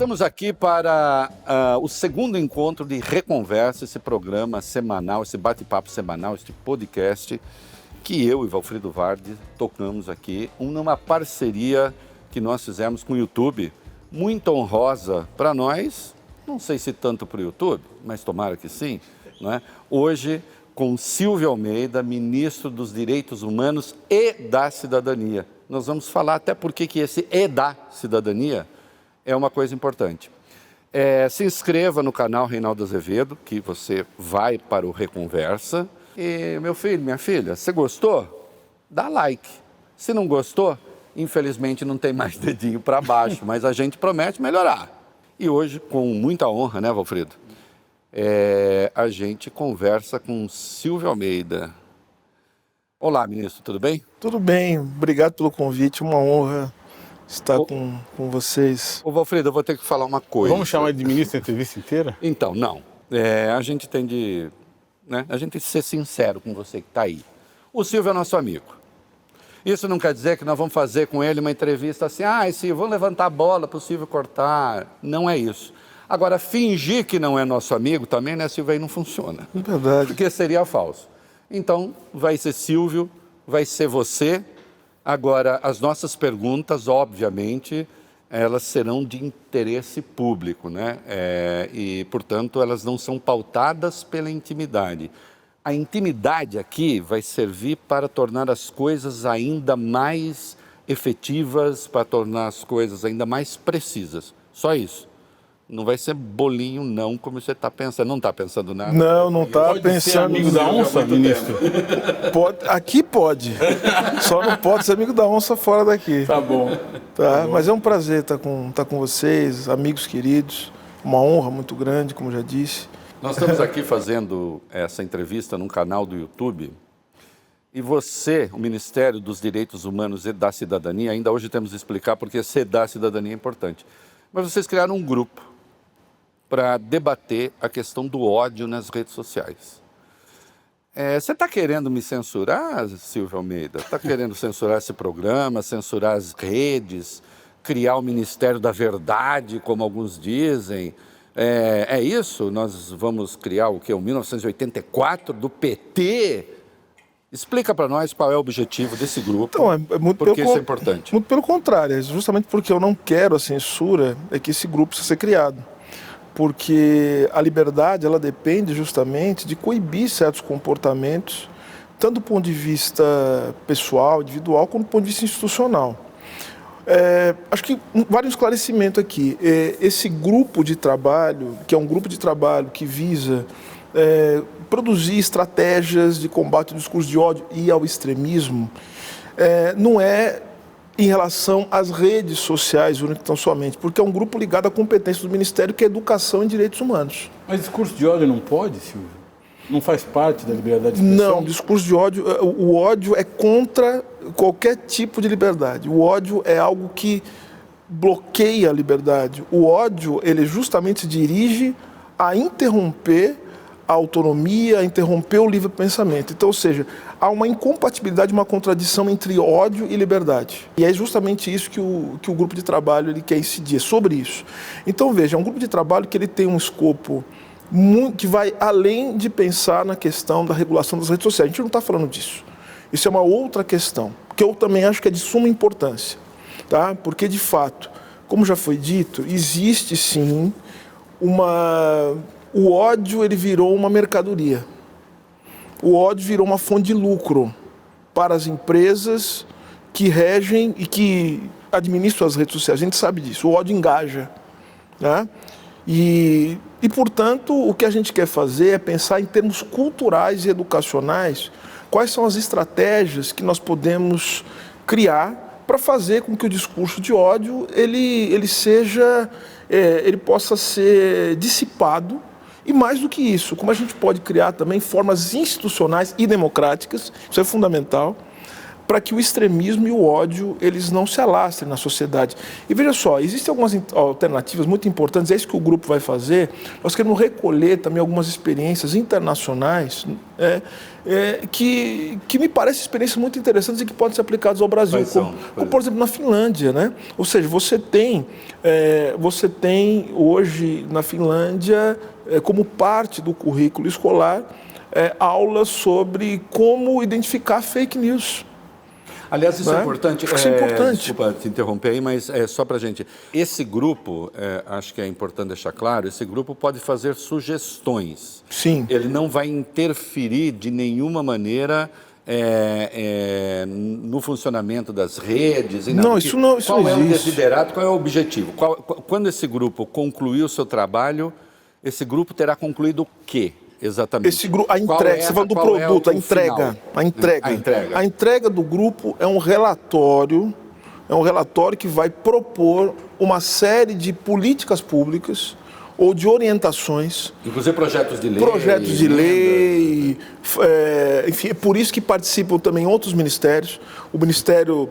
Estamos aqui para o segundo encontro de Reconversa, esse programa semanal, esse bate-papo semanal, este podcast que eu e Valfrido Vardi tocamos aqui, numa parceria que nós fizemos com o YouTube, muito honrosa para nós, não sei se tanto para o YouTube, mas tomara que sim, né? Hoje com Silvio Almeida, ministro dos Direitos Humanos e da Cidadania. Nós vamos falar até porque que esse "e da cidadania" é uma coisa importante. Se inscreva no canal Reinaldo Azevedo, que você vai para o Reconversa. E, meu filho, minha filha, você gostou? Dá like. Se não gostou, infelizmente não tem mais dedinho para baixo, mas a gente promete melhorar. E hoje, com muita honra, né, Valfrido? A gente conversa com Silvio Almeida. Olá, ministro, tudo bem? Tudo bem, obrigado pelo convite, uma honra estar com vocês. Ô, Valfrido, eu vou ter que falar uma coisa. Vamos chamar de ministro a entrevista inteira? Então, não. A gente tem de... né? A gente tem que ser sincero com você que está aí. O Silvio é nosso amigo. Isso não quer dizer que nós vamos fazer com ele uma entrevista assim, Silvio, vamos levantar a bola para o Silvio cortar. Não é isso. Agora, fingir que não é nosso amigo também, né, Silvio, aí não funciona. É verdade. Porque seria falso. Então, vai ser Silvio, vai ser você. Agora, as nossas perguntas, obviamente, elas serão de interesse público, né? E, portanto, elas não são pautadas pela intimidade. A intimidade aqui vai servir para tornar as coisas ainda mais efetivas, para tornar as coisas ainda mais precisas. Só isso. Não vai ser bolinho, não, como você está pensando. Não está pensando nada? Não está pensando. Pode ser amigo da onça, ministro? Aqui pode. Só não pode ser amigo da onça fora daqui. Tá bom. Tá, mas é um prazer estar com vocês, amigos queridos. Uma honra muito grande, como já disse. Nós estamos aqui fazendo essa entrevista num canal do YouTube. E você, o Ministério dos Direitos Humanos e da Cidadania, ainda hoje temos de explicar porque ser da cidadania é importante. Mas vocês criaram um grupo para debater a questão do ódio nas redes sociais. Você está querendo me censurar, Silvio Almeida? Está querendo censurar esse programa, censurar as redes, criar o Ministério da Verdade, como alguns dizem? É isso? Nós vamos criar o quê? O 1984 do PT? Explica para nós qual é o objetivo desse grupo, então, porque isso é importante. Muito pelo contrário, é justamente porque eu não quero a censura, é que esse grupo precisa ser criado. Porque a liberdade, ela depende justamente de coibir certos comportamentos, tanto do ponto de vista pessoal, individual, como do ponto de vista institucional. Acho que vale um esclarecimento aqui. Esse grupo de trabalho, que é um grupo de trabalho que visa produzir estratégias de combate ao discurso de ódio e ao extremismo, não é em relação às redes sociais únicas tão somente, porque é um grupo ligado à competência do Ministério, que é Educação e Direitos Humanos. Mas discurso de ódio não pode, Silvio? Não faz parte da liberdade de expressão? Não, discurso de ódio, o ódio é contra qualquer tipo de liberdade. O ódio é algo que bloqueia a liberdade. O ódio, ele justamente se dirige a interromper a autonomia, a interromper o livre pensamento. Então, ou seja, há uma incompatibilidade, uma contradição entre ódio e liberdade. E é justamente isso que o grupo de trabalho ele quer incidir, é sobre isso. Então, veja, é um grupo de trabalho que ele tem um escopo que vai além de pensar na questão da regulação das redes sociais. A gente não está falando disso. Isso é uma outra questão, que eu também acho que é de suma importância, tá? Porque, de fato, como já foi dito, existe sim o ódio, ele virou uma mercadoria. O ódio virou uma fonte de lucro para as empresas que regem e que administram as redes sociais. A gente sabe disso, o ódio engaja, né? E, portanto, o que a gente quer fazer é pensar em termos culturais e educacionais quais são as estratégias que nós podemos criar para fazer com que o discurso de ódio ele possa ser dissipado. E mais do que isso, como a gente pode criar também formas institucionais e democráticas, isso é fundamental, para que o extremismo e o ódio eles não se alastrem na sociedade. E veja só, existem algumas alternativas muito importantes, é isso que o grupo vai fazer. Nós queremos recolher também algumas experiências internacionais que me parecem experiências muito interessantes e que podem ser aplicadas ao Brasil, como por exemplo na Finlândia, né? Ou seja, você tem hoje na Finlândia como parte do currículo escolar aulas sobre como identificar fake news. Aliás, isso é importante. Isso é importante. Desculpa te interromper aí, mas só para a gente. Esse grupo, acho que é importante deixar claro, esse grupo pode fazer sugestões. Sim. Ele não vai interferir de nenhuma maneira no funcionamento das redes. Não, isso não existe. Qual é o desiderato, qual é o objetivo? Quando esse grupo concluir o seu trabalho, esse grupo terá concluído o quê? Exatamente. Esse grupo, a entrega, você falando do produto, a entrega do grupo é um relatório que vai propor uma série de políticas públicas ou de orientações. Inclusive projetos de lei. Projetos de lei, enfim, é por isso que participam também outros ministérios. O Ministério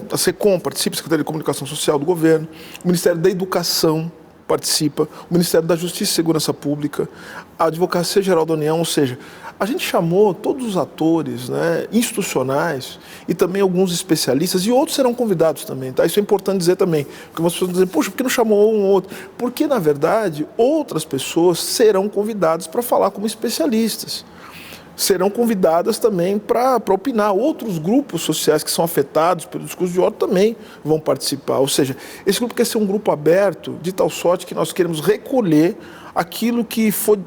da SECOM participa, Secretaria de Comunicação Social do Governo, o Ministério da Educação participa, o Ministério da Justiça e Segurança Pública, a Advocacia Geral da União, ou seja, a gente chamou todos os atores, né, institucionais e também alguns especialistas e outros serão convidados também, tá? Isso é importante dizer também, porque as pessoas dizem, poxa, por que não chamou um ou outro? Porque, na verdade, outras pessoas serão convidadas para falar como especialistas. Serão convidadas também para opinar. Outros grupos sociais que são afetados pelo discurso de ódio também vão participar. Ou seja, esse grupo quer ser um grupo aberto, de tal sorte que nós queremos recolher aquilo que foi,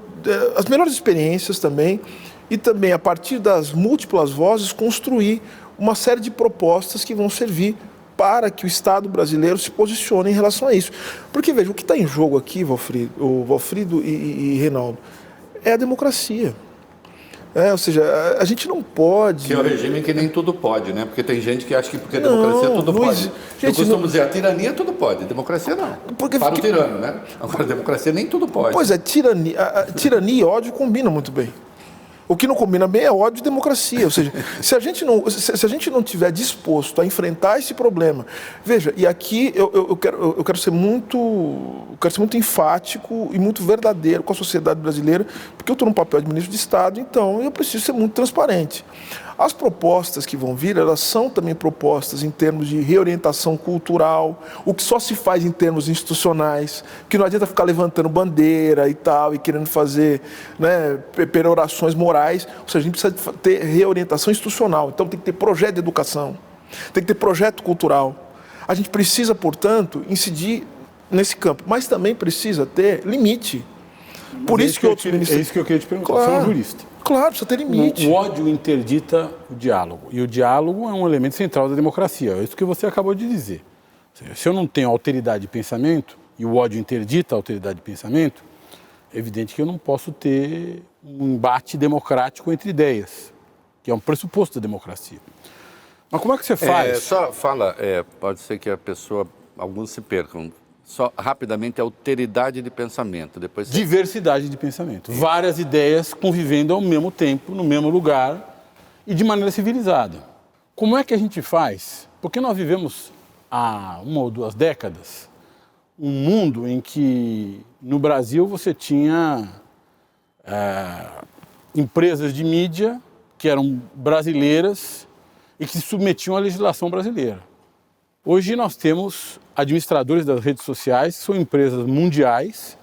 as melhores experiências também, e também, a partir das múltiplas vozes, construir uma série de propostas que vão servir para que o Estado brasileiro se posicione em relação a isso. Porque, veja, o que está em jogo aqui, Valfrido e Reinaldo, é a democracia. Ou seja, a gente não pode... Que é o regime que nem tudo pode, né? Porque tem gente que acha que porque a democracia tudo pode. Eu costumo dizer, a tirania tudo pode, a democracia não. Para o tirano, né? Agora, a democracia nem tudo pode. Pois é, tirania e ódio combinam muito bem. O que não combina bem é ódio e democracia. Ou seja, se a gente não estiver disposto a enfrentar esse problema... Veja, e aqui eu quero ser muito enfático e muito verdadeiro com a sociedade brasileira, porque eu estou no papel de ministro de Estado, então eu preciso ser muito transparente. As propostas que vão vir, elas são também propostas em termos de reorientação cultural, o que só se faz em termos institucionais, que não adianta ficar levantando bandeira e tal, e querendo fazer, né, perorações morais. Ou seja, a gente precisa ter reorientação institucional. Então tem que ter projeto de educação, tem que ter projeto cultural. A gente precisa, portanto, incidir nesse campo, mas também precisa ter limite. Por isso que outros ministérios... É isso que eu queria te perguntar, você é um jurista. Claro, precisa ter limite. O ódio interdita o diálogo. E o diálogo é um elemento central da democracia. É isso que você acabou de dizer. Se eu não tenho alteridade de pensamento, e o ódio interdita a alteridade de pensamento, é evidente que eu não posso ter um embate democrático entre ideias, que é um pressuposto da democracia. Mas como é que você faz? Só fala, pode ser que alguns se percam. Só rapidamente, alteridade de pensamento. Depois Diversidade de pensamento. Várias ideias convivendo ao mesmo tempo, no mesmo lugar e de maneira civilizada. Como é que a gente faz? Porque nós vivemos há 1 ou 2 décadas um mundo em que no Brasil você tinha empresas de mídia que eram brasileiras e que se submetiam à legislação brasileira. Hoje nós temos administradores das redes sociais, que são empresas mundiais.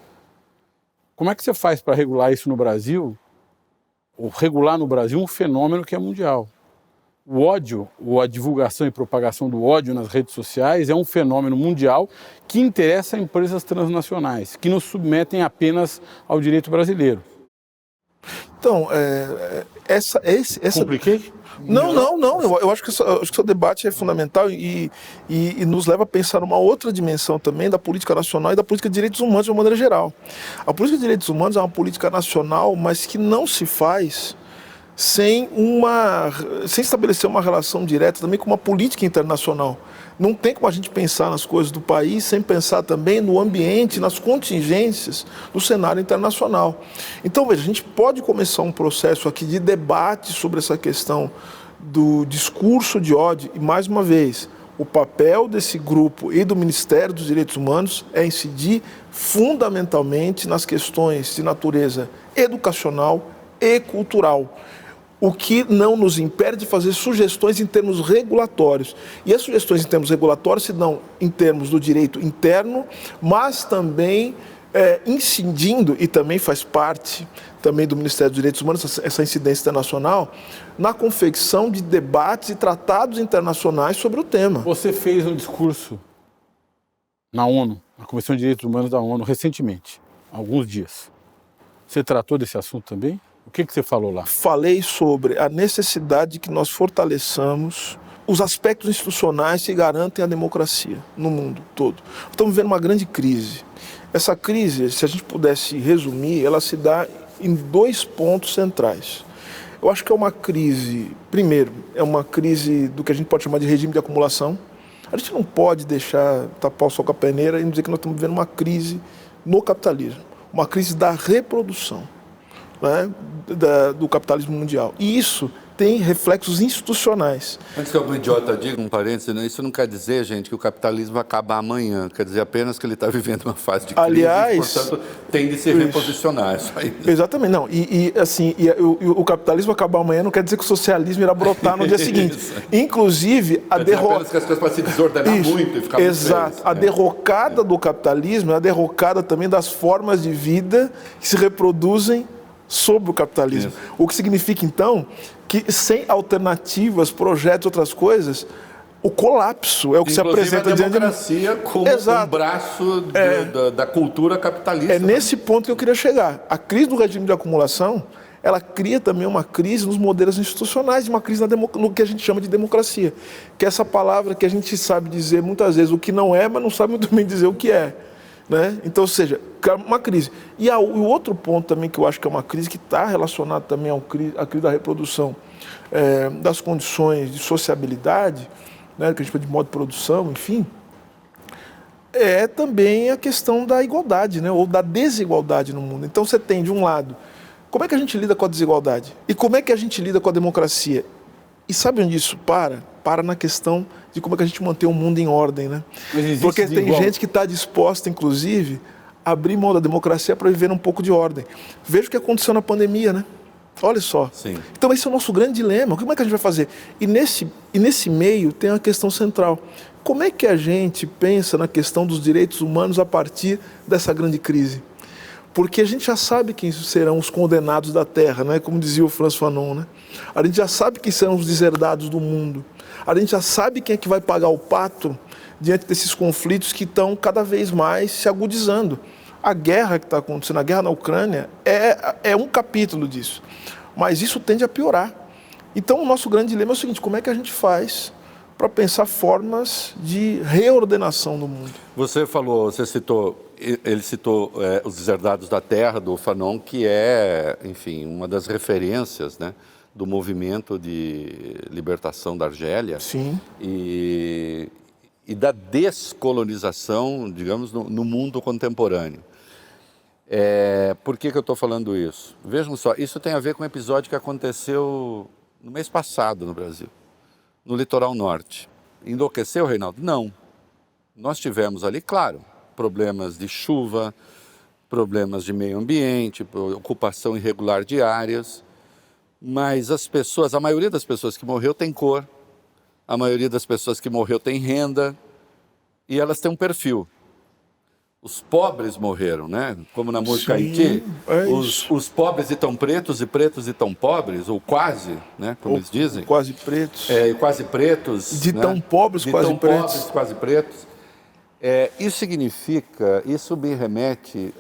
Como é que você faz para regular isso no Brasil? Ou regular no Brasil um fenômeno que é mundial. O ódio, ou a divulgação e propagação do ódio nas redes sociais é um fenômeno mundial que interessa a empresas transnacionais, que não submetem apenas ao direito brasileiro. Então, Compliquei? Não. Eu acho que o seu debate é fundamental e nos leva a pensar numa outra dimensão também da política nacional e da política de direitos humanos de uma maneira geral. A política de direitos humanos é uma política nacional, mas que não se faz sem estabelecer uma relação direta também com uma política internacional. Não tem como a gente pensar nas coisas do país sem pensar também no ambiente, nas contingências do cenário internacional. Então, veja, a gente pode começar um processo aqui de debate sobre essa questão do discurso de ódio, e mais uma vez, o papel desse grupo e do Ministério dos Direitos Humanos é incidir fundamentalmente nas questões de natureza educacional e cultural, o que não nos impede de fazer sugestões em termos regulatórios. E as sugestões em termos regulatórios se dão em termos do direito interno, mas também incidindo, e também faz parte também do Ministério dos Direitos Humanos, essa incidência internacional, na confecção de debates e tratados internacionais sobre o tema. Você fez um discurso na ONU, na Comissão de Direitos Humanos da ONU, recentemente, há alguns dias. Você tratou desse assunto também? O que você falou lá? Falei sobre a necessidade de que nós fortaleçamos os aspectos institucionais que garantem a democracia no mundo todo. Estamos vivendo uma grande crise. Essa crise, se a gente pudesse resumir, ela se dá em 2 pontos centrais. Eu acho que é uma crise, primeiro, é uma crise do que a gente pode chamar de regime de acumulação. A gente não pode deixar tapar o sol com a peneira e dizer que nós estamos vivendo uma crise no capitalismo, uma crise da reprodução, né, do capitalismo mundial. E isso tem reflexos institucionais. Antes que algum idiota diga, um parênteses, isso não quer dizer, gente, que o capitalismo vai acabar amanhã. Quer dizer apenas que ele está vivendo uma fase de crise. Aliás, portanto, tem de se reposicionar. Isso aí. Exatamente, não. O capitalismo acabar amanhã não quer dizer que o socialismo irá brotar no dia seguinte. Inclusive, a derrocada... apenas que as coisas podem se desordenar muito e ficar muito Exato. feias. A derrocada do capitalismo é a derrocada também das formas de vida que se reproduzem sobre o capitalismo. Isso. O que significa, então, que sem alternativas, projetos, outras coisas, o colapso é o que Inclusive, se apresenta a diante de... democracia como um braço da cultura capitalista. É nesse ponto que eu queria chegar. A crise do regime de acumulação, ela cria também uma crise nos modelos institucionais, uma crise no que a gente chama de democracia, que é essa palavra que a gente sabe dizer muitas vezes o que não é, mas não sabe muito bem dizer o que é. Né? Então, ou seja, uma crise. E o outro ponto também que eu acho que é uma crise, que está relacionado também à crise da reprodução, das condições de sociabilidade, né, que a gente chama de modo de produção, enfim, é também a questão da igualdade, né, ou da desigualdade no mundo. Então você tem, de um lado, como é que a gente lida com a desigualdade? E como é que a gente lida com a democracia? E sabe onde isso para? Para na questão de como é que a gente mantém o mundo em ordem, né? Porque tem gente que está disposta, inclusive, a abrir mão da democracia para viver um pouco de ordem. Veja o que aconteceu na pandemia, né? Olha só. Sim. Então esse é o nosso grande dilema. Como é que a gente vai fazer? E nesse meio tem a questão central. Como é que a gente pensa na questão dos direitos humanos a partir dessa grande crise? Porque a gente já sabe quem serão os condenados da terra, né? Como dizia o François Fanon, né? A gente já sabe quem serão os deserdados do mundo. A gente já sabe quem é que vai pagar o pato diante desses conflitos que estão cada vez mais se agudizando. A guerra que está acontecendo, a guerra na Ucrânia, é um capítulo disso. Mas isso tende a piorar. Então, o nosso grande dilema é o seguinte: como é que a gente faz para pensar formas de reordenação do mundo? Ele citou Os Deserdados da Terra, do Fanon, que é, enfim, uma das referências, né, do movimento de libertação da Argélia. Sim. E da descolonização, digamos, no mundo contemporâneo. Por que eu estou falando isso? Vejam só, isso tem a ver com um episódio que aconteceu no mês passado no Brasil, no litoral norte. Enlouqueceu, Reinaldo? Não. Nós tivemos ali, claro, problemas de chuva, problemas de meio ambiente, ocupação irregular de áreas, mas a maioria das pessoas que morreu tem cor, a maioria das pessoas que morreu tem renda, e elas têm um perfil. Os pobres morreram, né? Como na música Haiti, os pobres e tão pretos e tão pobres, ou quase, né? Como eles dizem. Quase pretos. Quase pretos. De, né? Tão pobres, de quase tão pretos. Pobres, quase pretos. Isso me remete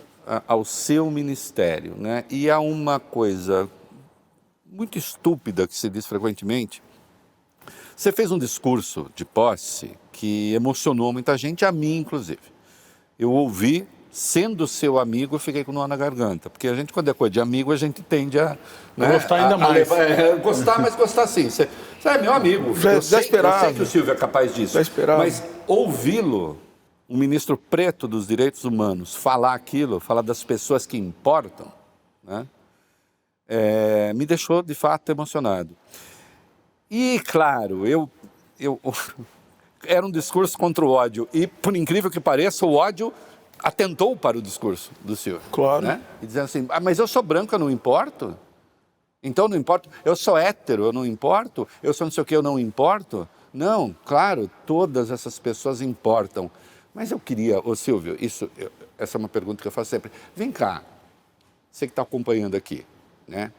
ao seu ministério, né? E a uma coisa muito estúpida que se diz frequentemente. Você fez um discurso de posse que emocionou muita gente, a mim inclusive. Eu ouvi, sendo seu amigo, eu fiquei com nó na garganta. Porque a gente, quando é coisa de amigo, a gente tende a... Né, gostar ainda mais. Gostar, mas gostar sim. Você é meu amigo. Eu sei que o Silvio é capaz disso. Mas ouvi-lo, um ministro preto dos direitos humanos, falar aquilo, falar das pessoas que importam, né, me deixou, de fato, emocionado. E, claro, era um discurso contra o ódio. E, por incrível que pareça, o ódio atentou para o discurso do Silvio. Claro. Né? E dizendo assim, mas eu sou branco, eu não importo? Então não importa, eu sou hétero, eu não importo? Eu sou não sei o que, eu não importo? Não, claro, todas essas pessoas importam. Mas eu queria, Silvio, essa é uma pergunta que eu faço sempre. Vem cá, você que está acompanhando aqui, né?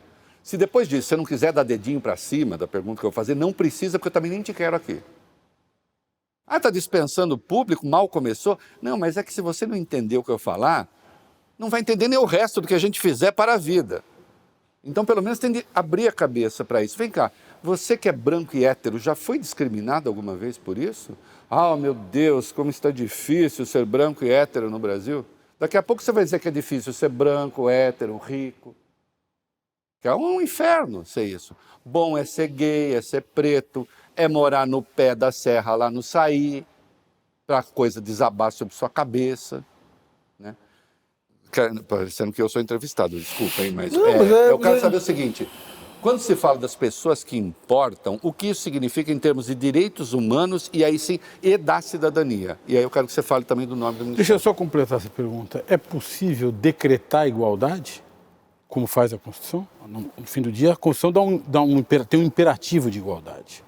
Se depois disso você não quiser dar dedinho para cima da pergunta que eu vou fazer, não precisa, porque eu também nem te quero aqui. Ah, está dispensando o público, mal começou? Não, mas é que se você não entender o que eu falar, não vai entender nem o resto do que a gente fizer para a vida. Então, pelo menos, tem de abrir a cabeça para isso. Vem cá, você que é branco e hétero, já foi discriminado alguma vez por isso? Ah, meu Deus, como está difícil ser branco e hétero no Brasil. Daqui a pouco você vai dizer que é difícil ser branco, hétero, rico. Que é um inferno ser isso. Bom é ser gay, é ser preto, é morar no pé da serra lá no Saí, para a coisa desabar sobre sua cabeça. Né? Parecendo que eu sou entrevistado, desculpa, hein, mas eu quero saber o seguinte, quando se fala das pessoas que importam, o que isso significa em termos de direitos humanos e aí sim, e da cidadania? E aí eu quero que você fale também do nome do ministério. Deixa eu só completar essa pergunta. É possível decretar a igualdade, como faz a Constituição? No fim do dia, a Constituição tem um imperativo de igualdade.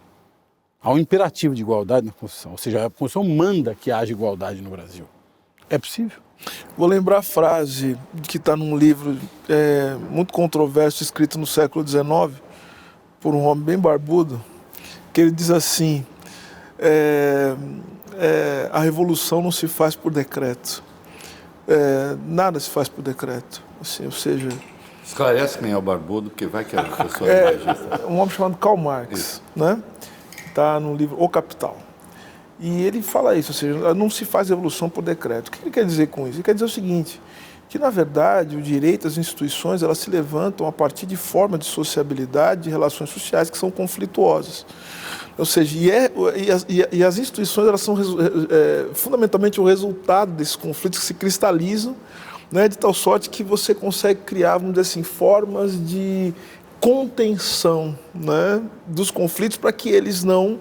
Há um imperativo de igualdade na Constituição, ou seja, a Constituição manda que haja igualdade no Brasil. É possível? Vou lembrar a frase que está num livro muito controverso, escrito no século XIX, por um homem bem barbudo, que ele diz assim, a revolução não se faz por decreto, nada se faz por decreto, assim, ou seja... Esclarece quem é o barbudo, porque vai que a pessoa imagina. Um homem chamado Karl Marx, né? Está no livro O Capital. E ele fala isso, ou seja, não se faz revolução por decreto. O que ele quer dizer com isso? Ele quer dizer o seguinte, que na verdade o direito às instituições elas se levantam a partir de formas de sociabilidade, de relações sociais que são conflituosas. Ou seja, e as instituições elas são fundamentalmente o resultado desses conflitos que se cristalizam, né, de tal sorte que você consegue criar, vamos dizer assim, formas de contenção, né, dos conflitos para que eles não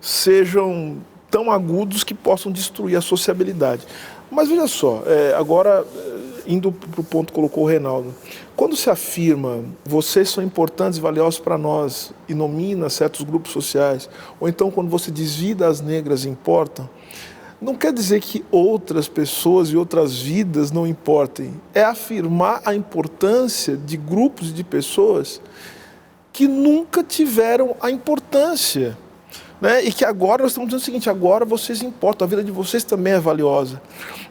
sejam tão agudos que possam destruir a sociabilidade. Mas veja só, agora indo para o ponto que colocou o Reinaldo, quando se afirma vocês são importantes e valiosos para nós e nomina certos grupos sociais, ou então quando você diz vidas negras importam, não quer dizer que outras pessoas e outras vidas não importem. É afirmar a importância de grupos de pessoas que nunca tiveram a importância. Né? E que agora nós estamos dizendo o seguinte, agora vocês importam, a vida de vocês também é valiosa.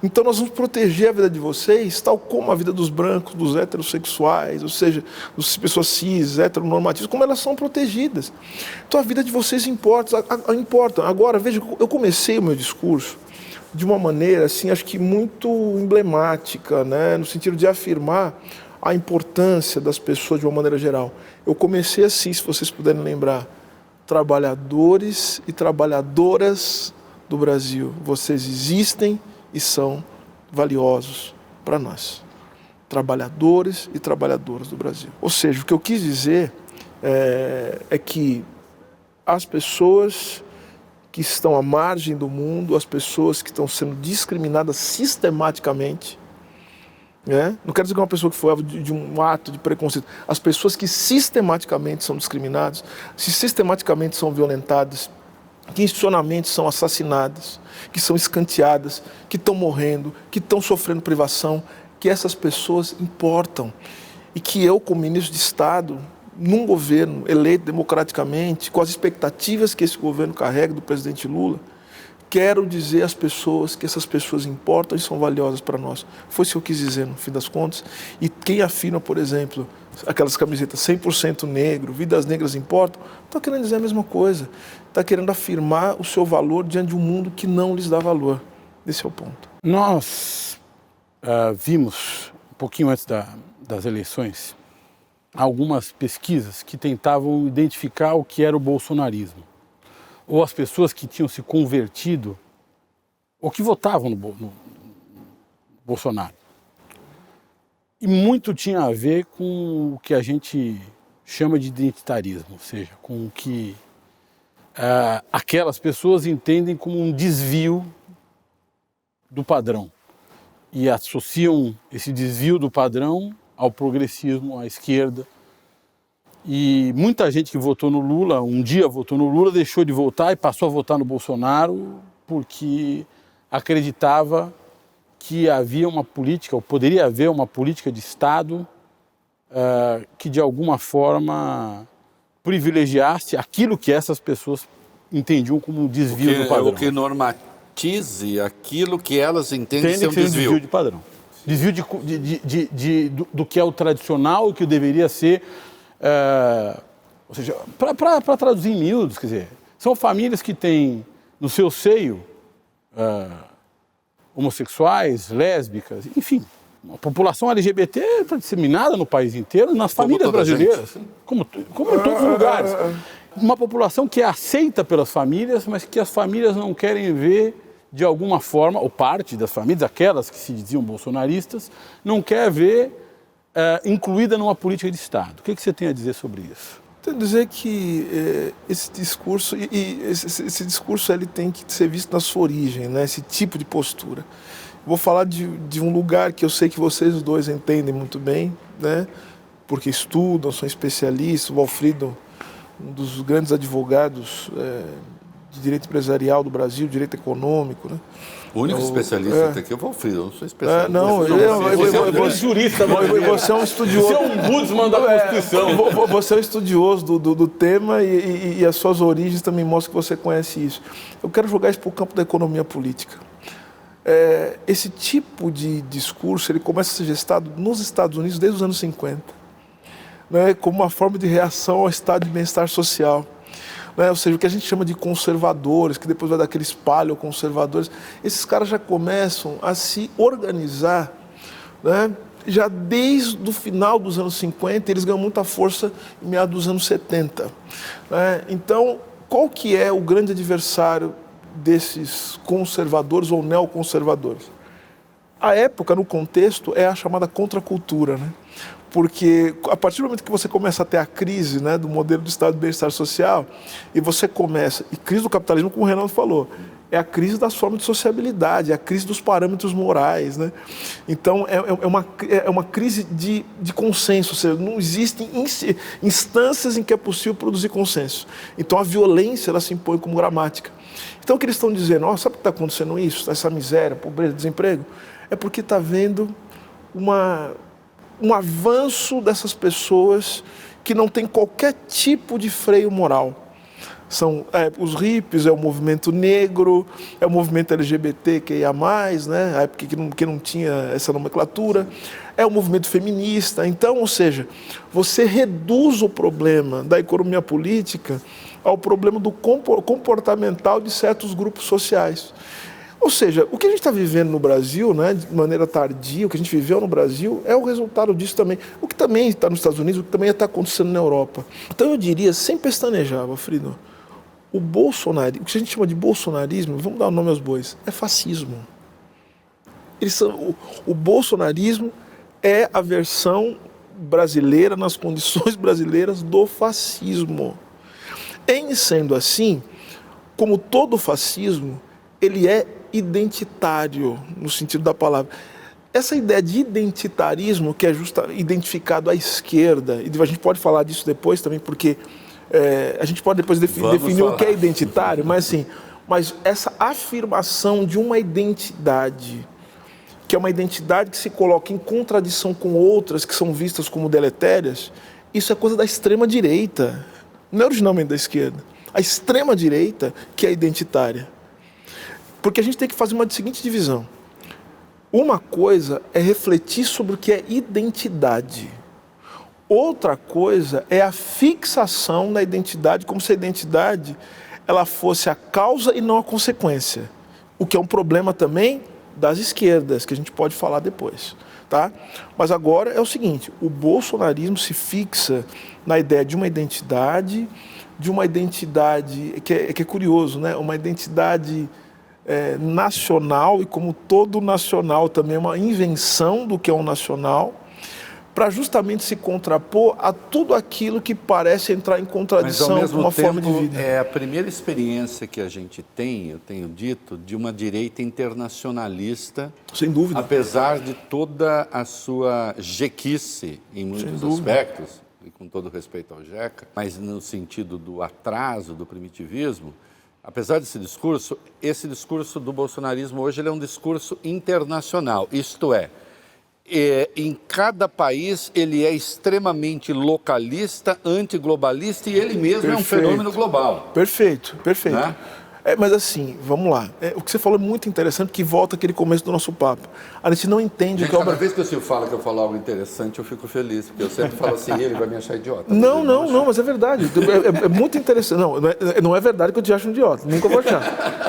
Então nós vamos proteger a vida de vocês, tal como a vida dos brancos, dos heterossexuais, ou seja, das pessoas cis, heteronormativas, como elas são protegidas. Então a vida de vocês importa. Agora, veja, eu comecei o meu discurso de uma maneira, assim, acho que muito emblemática, né? No sentido de afirmar a importância das pessoas de uma maneira geral. Eu comecei assim, se vocês puderem lembrar, trabalhadores e trabalhadoras do Brasil, vocês existem e são valiosos para nós. Trabalhadores e trabalhadoras do Brasil. Ou seja, o que eu quis dizer é que as pessoas que estão à margem do mundo, as pessoas que estão sendo discriminadas sistematicamente, né? Não quero dizer que é uma pessoa que foi alvo de um ato de preconceito. As pessoas que sistematicamente são discriminadas, que sistematicamente são violentadas, que institucionalmente são assassinadas, que são escanteadas, que estão morrendo, que estão sofrendo privação, que essas pessoas importam. E que eu, como ministro de Estado, num governo eleito democraticamente, com as expectativas que esse governo carrega do presidente Lula, quero dizer às pessoas que essas pessoas importam e são valiosas para nós. Foi isso que eu quis dizer, no fim das contas. E quem afirma, por exemplo, aquelas camisetas 100% negro, vidas negras importam, está querendo dizer a mesma coisa. Está querendo afirmar o seu valor diante de um mundo que não lhes dá valor. Esse é o ponto. Nós vimos, um pouquinho antes das eleições, algumas pesquisas que tentavam identificar o que era o bolsonarismo. Ou as pessoas que tinham se convertido, ou que votavam no Bolsonaro. E muito tinha a ver com o que a gente chama de identitarismo, ou seja, com o que aquelas pessoas entendem como um desvio do padrão e associam esse desvio do padrão ao progressismo, à esquerda. E muita gente que votou no Lula, um dia votou no Lula, deixou de votar e passou a votar no Bolsonaro porque acreditava que havia uma política, ou poderia haver uma política de Estado que de alguma forma privilegiasse aquilo que essas pessoas entendiam como um desvio do padrão. O que normatize aquilo que elas entendem ser um desvio. desvio De padrão. Desvio do que é o tradicional, o que deveria ser... ou seja, para traduzir em miúdos, quer dizer, são famílias que têm no seu seio homossexuais, lésbicas, enfim, a população LGBT está disseminada no país inteiro, nas famílias brasileiras, como em todos os lugares. Uma população que é aceita pelas famílias, mas que as famílias não querem ver de alguma forma, ou parte das famílias, aquelas que se diziam bolsonaristas, não quer ver incluída numa política de Estado. O que você tem a dizer sobre isso? Tenho a dizer que esse discurso, esse discurso ele tem que ser visto na sua origem, né? Esse tipo de postura. Vou falar de um lugar que eu sei que vocês dois entendem muito bem, né? Porque estudam, são especialistas. O Valfrido, um dos grandes advogados de direito empresarial do Brasil, direito econômico, né? O único especialista até aqui é o Valfrido, eu não sou especialista. Você é jurista, você é um estudioso. Você é um Budsman da Constituição. Você é um estudioso do tema e as suas origens também mostram que você conhece isso. Eu quero jogar isso para o campo da economia política. Esse tipo de discurso ele começa a ser gestado nos Estados Unidos desde os anos 50, né, como uma forma de reação ao estado de bem-estar social. Ou seja, o que a gente chama de conservadores, que depois vai dar aqueles paleoconservadores, esses caras já começam a se organizar, né? Já desde o final dos anos 50, eles ganham muita força em meados dos anos 70. Né? Então, qual que é o grande adversário desses conservadores ou neoconservadores? A época, no contexto, é a chamada contracultura, né? Porque a partir do momento que você começa a ter a crise, né, do modelo do Estado de bem-estar social, e você começa, e crise do capitalismo, como o Renato falou, é a crise das formas de sociabilidade, é a crise dos parâmetros morais, né? Então é uma crise de consenso, ou seja, não existem instâncias em que é possível produzir consenso. Então a violência ela se impõe como gramática. Então o que eles estão dizendo, sabe o que está acontecendo isso, essa miséria, pobreza, desemprego? É porque está havendo um avanço dessas pessoas que não tem qualquer tipo de freio moral. São os hippies, é o movimento negro, é o movimento LGBTQIA+, né? A época que não tinha essa nomenclatura, é o movimento feminista. Então, ou seja, você reduz o problema da economia política ao problema do comportamental de certos grupos sociais. Ou seja, o que a gente está vivendo no Brasil, né, de maneira tardia, o que a gente viveu no Brasil, é o resultado disso também. O que também está nos Estados Unidos, o que também está acontecendo na Europa. Então eu diria, sem pestanejar, Valfrido, o bolsonarismo, o que a gente chama de bolsonarismo, vamos dar o nome aos bois, é fascismo. O bolsonarismo é a versão brasileira, nas condições brasileiras, do fascismo. Em sendo assim, como todo fascismo, ele é identitário, no sentido da palavra. Essa ideia de identitarismo, que é identificado à esquerda, e a gente pode falar disso depois também, porque a gente pode depois definir o que é identitário, mas essa afirmação de uma identidade, que é uma identidade que se coloca em contradição com outras que são vistas como deletérias, isso é coisa da extrema-direita, não é originalmente da esquerda. A extrema-direita que é identitária. Porque a gente tem que fazer uma seguinte divisão. Uma coisa é refletir sobre o que é identidade. Outra coisa é a fixação na identidade, como se a identidade ela fosse a causa e não a consequência. O que é um problema também das esquerdas, que a gente pode falar depois. Tá? Mas agora é o seguinte, o bolsonarismo se fixa na ideia de uma identidade que é curioso, né? Uma identidade nacional, e como todo nacional também é uma invenção do que é um nacional, para justamente se contrapor a tudo aquilo que parece entrar em contradição com uma forma de vida. É a primeira experiência que a gente tem, eu tenho dito, de uma direita internacionalista. Sem dúvida. Apesar de toda a sua jequice em muitos aspectos, e com todo respeito ao Jeca, mas no sentido do atraso, do primitivismo, apesar desse discurso, esse discurso do bolsonarismo hoje ele é um discurso internacional, isto é, em cada país ele é extremamente localista, antiglobalista e ele mesmo é um fenômeno global. Perfeito, perfeito. Né? Mas assim, vamos lá. O que você falou é muito interessante, que volta aquele começo do nosso papo. A gente não entende que cada vez que o Silvio fala que eu falo algo interessante, eu fico feliz, porque eu sempre falo assim, ele vai me achar idiota. Não, mas é verdade. É muito interessante. Não é verdade que eu te acho um idiota, nunca vou achar.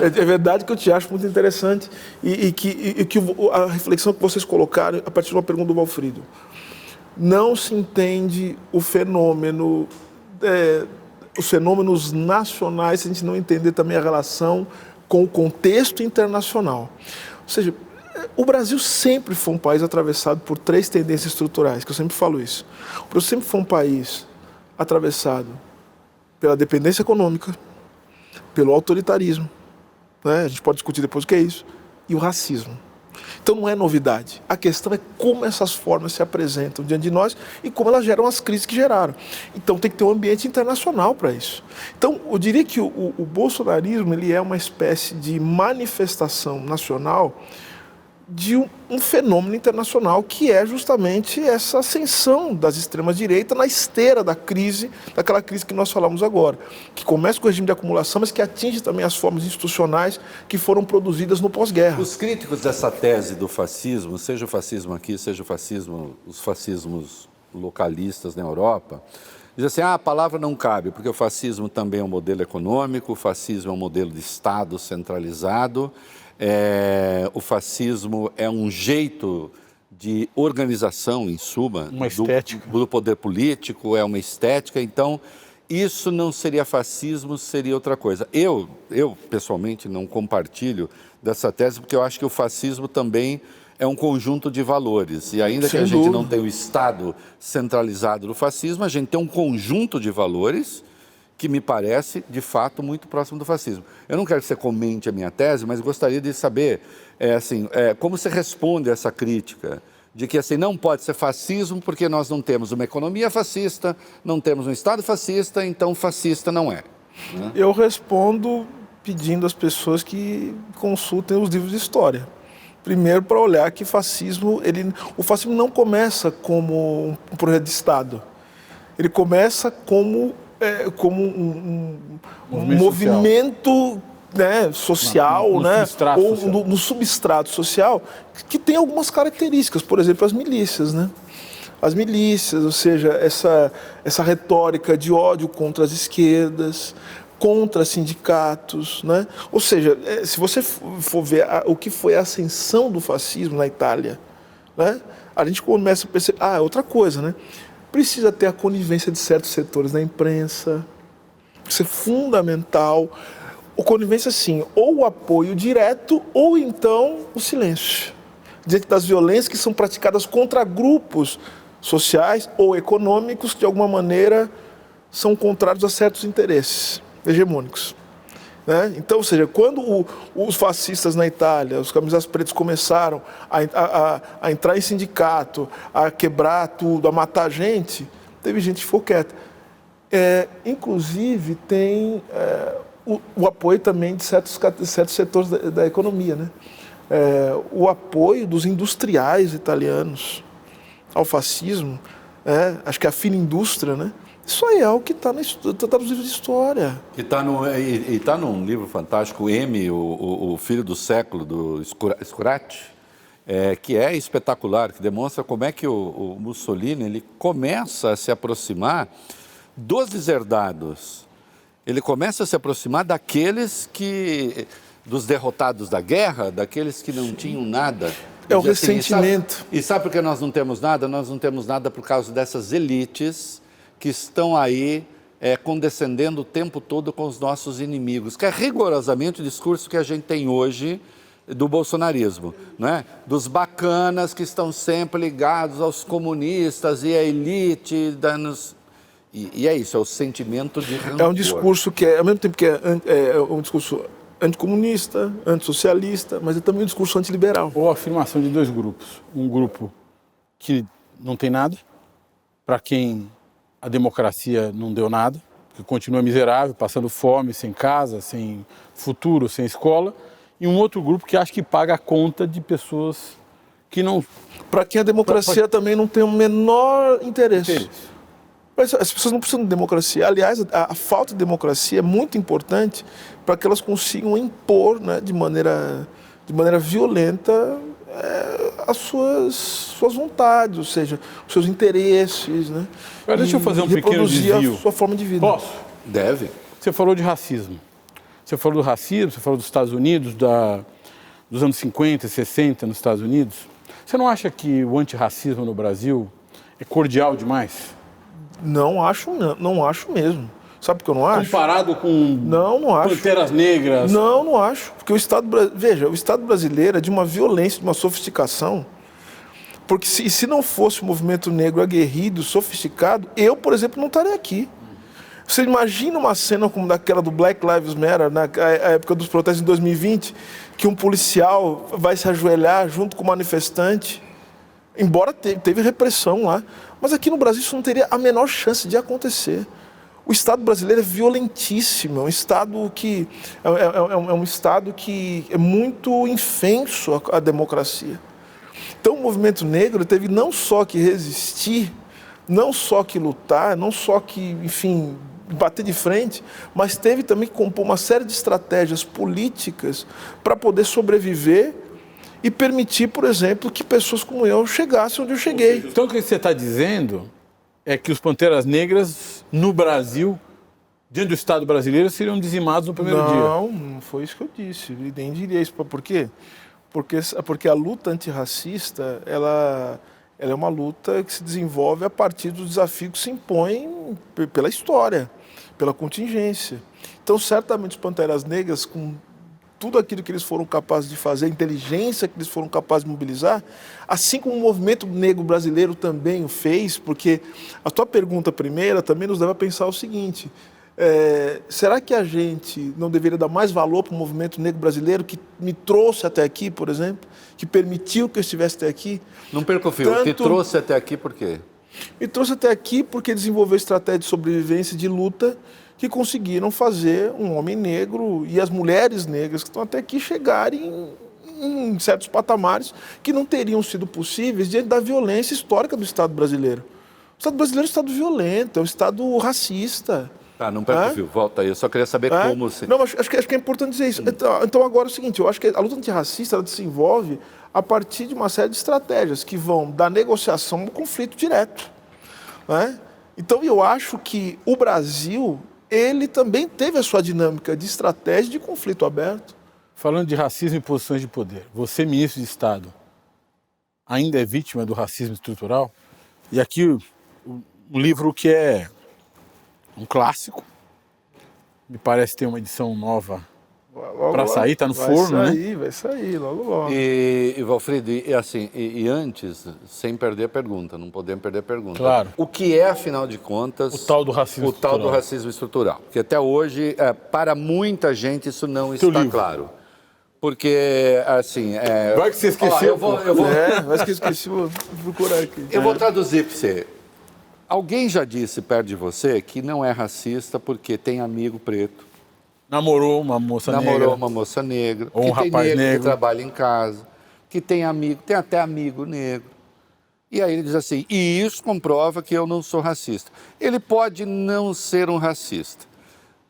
É verdade que eu te acho muito interessante e que a reflexão que vocês colocaram a partir de uma pergunta do Valfrido. Não se entende o fenômeno... os fenômenos nacionais, se a gente não entender também a relação com o contexto internacional. Ou seja, o Brasil sempre foi um país atravessado por 3 tendências estruturais, que eu sempre falo isso. O Brasil sempre foi um país atravessado pela dependência econômica, pelo autoritarismo, né? A gente pode discutir depois o que é isso, e o racismo. Então não é novidade. A questão é como essas formas se apresentam diante de nós e como elas geram as crises que geraram. Então tem que ter um ambiente internacional para isso. Então eu diria que o bolsonarismo ele é uma espécie de manifestação nacional de um fenômeno internacional que é justamente essa ascensão das extremas-direitas na esteira da crise, daquela crise que nós falamos agora, que começa com o regime de acumulação, mas que atinge também as formas institucionais que foram produzidas no pós-guerra. Os críticos dessa tese do fascismo, seja o fascismo aqui, seja o fascismo, os fascismos localistas na Europa, dizem assim, a palavra não cabe, porque o fascismo também é um modelo econômico, o fascismo é um modelo de Estado centralizado, o fascismo é um jeito de organização, em suma, do poder político, é uma estética. Então, isso não seria fascismo, seria outra coisa. Eu pessoalmente, não compartilho dessa tese, porque eu acho que o fascismo também é um conjunto de valores. E ainda que a gente não tenha o Estado centralizado do fascismo, a gente tem um conjunto de valores que me parece, de fato, muito próximo do fascismo. Eu não quero que você comente a minha tese, mas gostaria de saber como você responde a essa crítica de que assim, não pode ser fascismo porque nós não temos uma economia fascista, não temos um Estado fascista, então fascista não é. Né? Eu respondo pedindo às pessoas que consultem os livros de história. Primeiro, para olhar que o fascismo não começa como um projeto de Estado. Ele começa como um movimento social, no substrato social, que tem algumas características, por exemplo, as milícias, né? As milícias, ou seja, essa retórica de ódio contra as esquerdas, contra sindicatos, né? Ou seja, se você for ver o que foi a ascensão do fascismo na Itália, né? A gente começa a perceber, outra coisa, né? Precisa ter a conivência de certos setores da imprensa, isso é fundamental. A conivência, sim, ou o apoio direto, ou então o silêncio. Diante das violências que são praticadas contra grupos sociais ou econômicos que, de alguma maneira, são contrários a certos interesses hegemônicos. Né? Então, ou seja, quando os fascistas na Itália, os camisas pretas começaram a entrar em sindicato, a quebrar tudo, a matar gente, teve gente que ficou quieta. Inclusive, tem o apoio também de certos setores da economia. Né? O apoio dos industriais italianos ao fascismo, acho que a fina indústria, né? Isso aí é o que está nos livros de história. E está num livro fantástico, o Filho do Século, do Scurati, que é espetacular, que demonstra como é que o Mussolini ele começa a se aproximar dos deserdados. Ele começa a se aproximar dos derrotados da guerra, daqueles que não tinham nada. É o ressentimento. E sabe por que nós não temos nada? Nós não temos nada por causa dessas elites que estão aí condescendendo o tempo todo com os nossos inimigos, que é rigorosamente o discurso que a gente tem hoje do bolsonarismo, não é? Dos bacanas que estão sempre ligados aos comunistas e à elite. E é isso, é o sentimento de rancor. É um discurso que, ao mesmo tempo que é um discurso anticomunista, antissocialista, mas é também um discurso antiliberal. Ou a afirmação de dois grupos. Um grupo que não tem nada, para quem a democracia não deu nada, que continua miserável, passando fome, sem casa, sem futuro, sem escola, e um outro grupo que acha que paga a conta de pessoas que não... Para quem a democracia também não tem o menor interesse. Mas as pessoas não precisam de democracia. Aliás, a falta de democracia é muito importante para que elas consigam impor, né, de maneira violenta as suas vontades, ou seja, os seus interesses, né? Agora, deixa eu fazer um pequeno desvio. A sua forma de vida. Posso? Deve. Você falou de racismo. Você falou do racismo, você falou dos Estados Unidos, dos anos 50, 60 nos Estados Unidos. Você não acha que o antirracismo no Brasil é cordial demais? Não acho mesmo. Sabe por que eu não acho? Comparado com não acho. Panteras Negras? Não acho. Porque o Estado brasileiro é de uma violência, de uma sofisticação. Porque se não fosse o movimento negro aguerrido, sofisticado, eu, por exemplo, não estaria aqui. Você imagina uma cena como daquela do Black Lives Matter, na época dos protestos em 2020, que um policial vai se ajoelhar junto com o manifestante, embora teve repressão lá, mas aqui no Brasil isso não teria a menor chance de acontecer. O Estado brasileiro é violentíssimo, é um Estado que é muito infenso à democracia. Então o movimento negro teve não só que resistir, não só que lutar, não só que, enfim, bater de frente, mas teve também que compor uma série de estratégias políticas para poder sobreviver e permitir, por exemplo, que pessoas como eu chegassem onde eu cheguei. Então o que você está dizendo é que os Panteras Negras no Brasil, diante do Estado brasileiro, seriam dizimados no primeiro dia? Não foi isso que eu disse, nem diria isso. Por quê? Porque a luta antirracista, ela é uma luta que se desenvolve a partir dos desafios que se impõem pela história, pela contingência. Então, certamente, os Panteras Negras, com tudo aquilo que eles foram capazes de fazer, a inteligência que eles foram capazes de mobilizar, assim como o movimento negro brasileiro também o fez, porque a tua pergunta primeira também nos leva a pensar o seguinte: será que a gente não deveria dar mais valor para o movimento negro brasileiro que me trouxe até aqui, por exemplo, que permitiu que eu estivesse até aqui? Não perca o fio. Te trouxe até aqui por quê? Me trouxe até aqui porque desenvolveu estratégia de sobrevivência e de luta que conseguiram fazer um homem negro e as mulheres negras que estão até aqui chegarem em certos patamares que não teriam sido possíveis diante da violência histórica do Estado brasileiro. O Estado brasileiro é um Estado violento, é um Estado racista. Tá, não perca o fio, volta aí. Eu só queria saber como você... Não, mas acho que é importante dizer isso. Então agora é o seguinte, eu acho que a luta antirracista ela se envolve a partir de uma série de estratégias que vão da negociação ao conflito direto. Né? Então eu acho que o Brasil, ele também teve a sua dinâmica de estratégia de conflito aberto. Falando de racismo e posições de poder, você, ministro de Estado, ainda é vítima do racismo estrutural? E aqui um livro que é um clássico, me parece ter uma edição nova para sair, está no forno, né? Vai sair, logo. E Valfrido, e antes, sem perder a pergunta, não podemos perder a pergunta. Claro. O que é, afinal de contas... O tal do racismo estrutural. O tal do racismo estrutural. Porque até hoje, para muita gente, isso não está claro. Porque, assim... Vai que você esqueceu. Vai que eu esqueci, vou procurar aqui. Eu vou traduzir para você. Alguém já disse perto de você que não é racista porque tem amigo preto. Namorou uma moça negra. Ou um rapaz negro. Que trabalha em casa. Que tem amigo, tem até amigo negro. E aí ele diz assim, e isso comprova que eu não sou racista. Ele pode não ser um racista.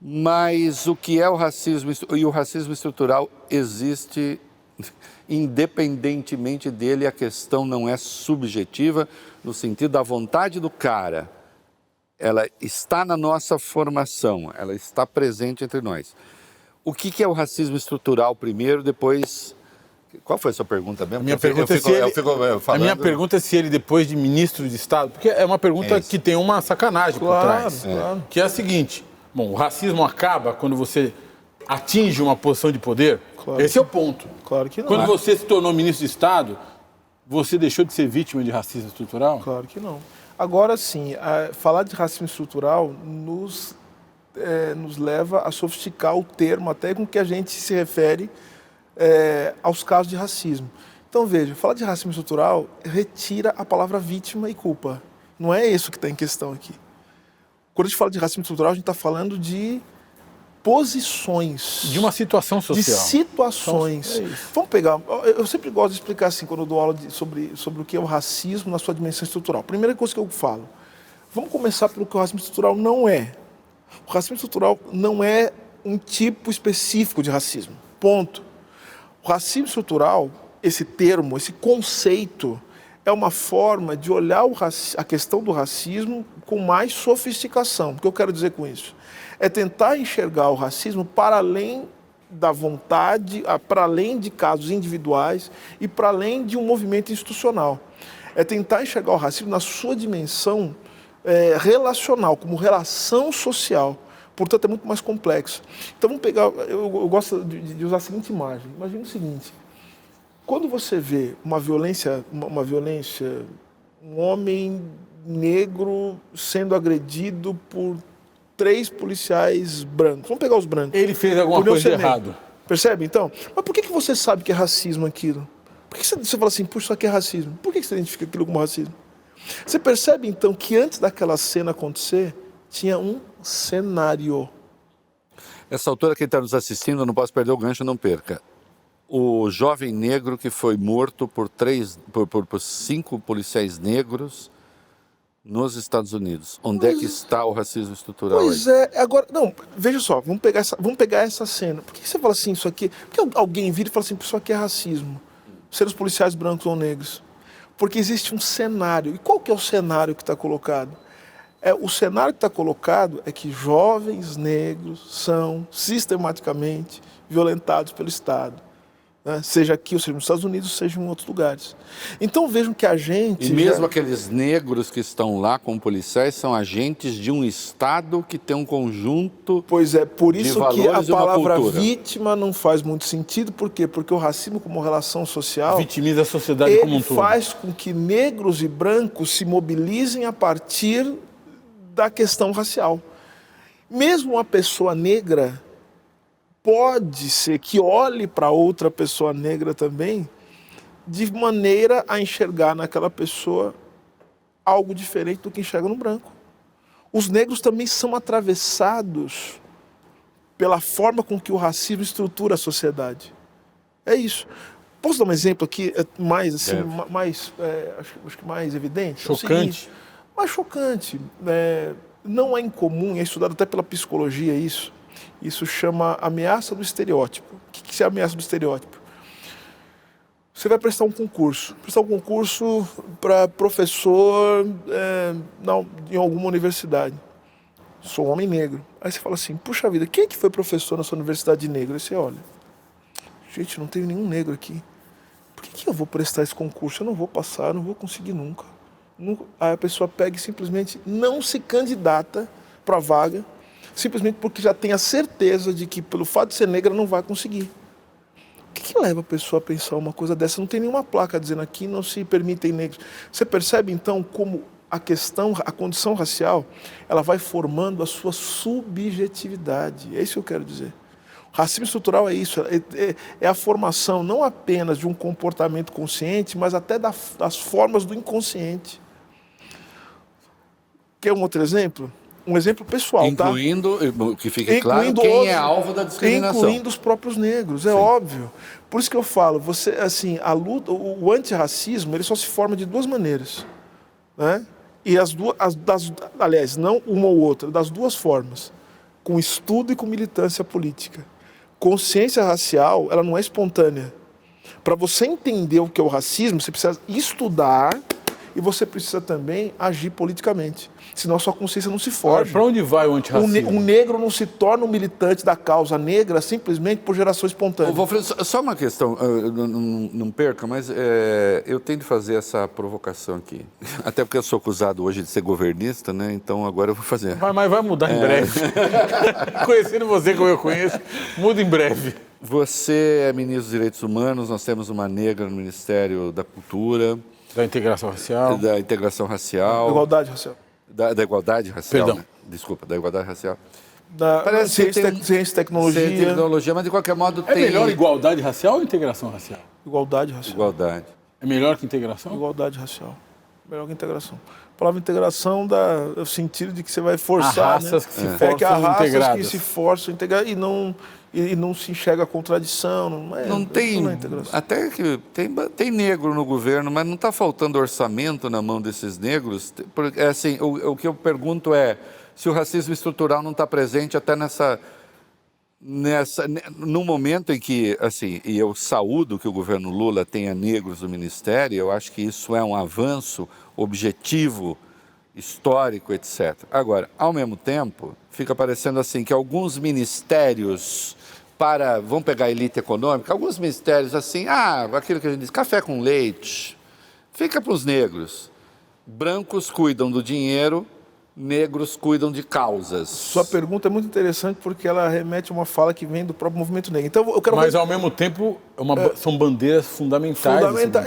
Mas o que é o racismo, e o racismo estrutural existe independentemente dele, a questão não é subjetiva, no sentido da vontade do cara. Ela está na nossa formação, ela está presente entre nós. O que é o racismo estrutural primeiro, depois... Qual foi a sua pergunta mesmo? A minha pergunta é se ele, depois de ministro de Estado, porque é uma pergunta que tem uma sacanagem por trás, claro. Que é a seguinte, bom, o racismo acaba quando você atinge uma posição de poder? Claro. Esse é o ponto. Claro que não. Quando você se tornou ministro de Estado, você deixou de ser vítima de racismo estrutural? Claro que não. Agora sim, falar de racismo estrutural nos leva a sofisticar o termo até com que a gente se refere aos casos de racismo. Então veja, falar de racismo estrutural retira a palavra vítima e culpa. Não é isso que está em questão aqui. Quando a gente fala de racismo estrutural, a gente está falando de posições. De uma situação social. De situações. Vamos pegar... Eu sempre gosto de explicar assim, quando eu dou aula sobre o que é o racismo na sua dimensão estrutural. Primeira coisa que eu falo. Vamos começar pelo que o racismo estrutural não é. O racismo estrutural não é um tipo específico de racismo. Ponto. O racismo estrutural, esse termo, esse conceito, é uma forma de olhar a questão do racismo com mais sofisticação. O que eu quero dizer com isso? É tentar enxergar o racismo para além da vontade, para além de casos individuais e para além de um movimento institucional. É tentar enxergar o racismo na sua dimensão relacional, como relação social. Portanto, é muito mais complexo. Então, vamos pegar... Eu gosto de usar a seguinte imagem. Imagina o seguinte. Quando você vê uma violência, um homem negro sendo agredido por 3 policiais brancos. Vamos pegar os brancos. Ele fez alguma coisa de errado. Percebe, então? Mas por que você sabe que é racismo aquilo? Por que você fala assim, puxa, isso aqui é racismo? Por que você identifica aquilo como racismo? Você percebe, então, que antes daquela cena acontecer, tinha um cenário. Essa altura, quem está nos assistindo, não posso perder o gancho, não perca. O jovem negro que foi morto por 5 policiais negros nos Estados Unidos. Onde é que está o racismo estrutural? Pois aí? Agora, não, veja só, vamos pegar essa cena. Por que você fala assim, isso aqui? Por que alguém vira e fala assim, isso aqui é racismo? Ser os policiais brancos ou negros? Porque existe um cenário. E qual que é o cenário que está colocado? O cenário que está colocado é que jovens negros são sistematicamente violentados pelo Estado. Né? Seja aqui, ou seja nos Estados Unidos, seja em outros lugares. Então vejam que a gente... E mesmo aqueles negros que estão lá como policiais são agentes de um Estado que tem um conjunto... Pois é, por isso que a palavra vítima não faz muito sentido. Por quê? Porque o racismo como relação social... vitimiza a sociedade como um todo. Ele faz com que negros e brancos se mobilizem a partir da questão racial. Mesmo uma pessoa negra... pode ser que olhe para outra pessoa negra também de maneira a enxergar naquela pessoa algo diferente do que enxerga no branco. Os negros também são atravessados pela forma com que o racismo estrutura a sociedade. É isso. Posso dar um exemplo aqui mais assim, acho que mais evidente? Chocante. Mais chocante. Não é incomum, é estudado até pela psicologia isso. Isso chama ameaça do estereótipo. O que é a ameaça do estereótipo? Você vai prestar um concurso. Para professor em alguma universidade. Sou um homem negro. Aí você fala assim, puxa vida, quem é que foi professor na sua universidade de negro? Aí você olha, gente, não tem nenhum negro aqui. Por que eu vou prestar esse concurso? Eu não vou passar, eu não vou conseguir nunca. Aí a pessoa pega e simplesmente não se candidata para a vaga, simplesmente porque já tem a certeza de que, pelo fato de ser negra, não vai conseguir. O que leva a pessoa a pensar uma coisa dessa? Não tem nenhuma placa dizendo aqui não se permitem negros. Você percebe, então, como a condição racial, ela vai formando a sua subjetividade. É isso que eu quero dizer. O racismo estrutural é isso, é a formação não apenas de um comportamento consciente, mas até das formas do inconsciente. Quer um outro exemplo? Um exemplo pessoal, incluindo, que fique claro, quem é alvo da discriminação. Incluindo os próprios negros, é óbvio. Por isso que eu falo, a luta, o antirracismo, ele só se forma de 2 maneiras. Né? E aliás, não uma ou outra, das 2 formas. Com estudo e com militância política. Consciência racial, ela não é espontânea. Para você entender o que é o racismo, você precisa estudar e você precisa também agir politicamente. Senão a sua consciência não se forja. Para onde vai o antirracismo? Um negro não se torna um militante da causa negra simplesmente por geração espontânea. Wolfredo, só uma questão, não perca, mas eu tenho de fazer essa provocação aqui. Até porque eu sou acusado hoje de ser governista, né? Então agora eu vou fazer. Mas vai mudar em breve. Conhecendo você como eu conheço, muda em breve. Você é ministro dos Direitos Humanos, nós temos uma negra no Ministério da Cultura. Da integração racial. Da integração racial. Igualdade racial. Da igualdade racial. Perdão. Né? Desculpa, da igualdade racial. Da ciência e tecnologia. Ciência e tecnologia, mas de qualquer modo É melhor igualdade racial ou integração racial? Igualdade racial. Igualdade. É melhor que integração? Igualdade racial. Melhor que integração. A palavra integração dá o sentido de que você vai forçar. Há raças, né? que se forçam que há raças integradas. que se forçam a integrar e não se enxerga a contradição. Não tem. Não é integração. Até que tem negro no governo, mas não está faltando orçamento na mão desses negros. Porque, assim, o que eu pergunto é se o racismo estrutural não está presente até no momento em que, assim, e eu saúdo que o governo Lula tenha negros no ministério, eu acho que isso é um avanço objetivo, histórico, etc. Agora, ao mesmo tempo, fica parecendo assim que alguns ministérios vamos pegar a elite econômica, alguns ministérios assim, aquilo que a gente diz, café com leite, fica para os negros. Brancos cuidam do dinheiro, negros cuidam de causas. Sua pergunta é muito interessante porque ela remete a uma fala que vem do próprio movimento negro. Então, eu quero Mas, ao mesmo tempo, são bandeiras fundamentais.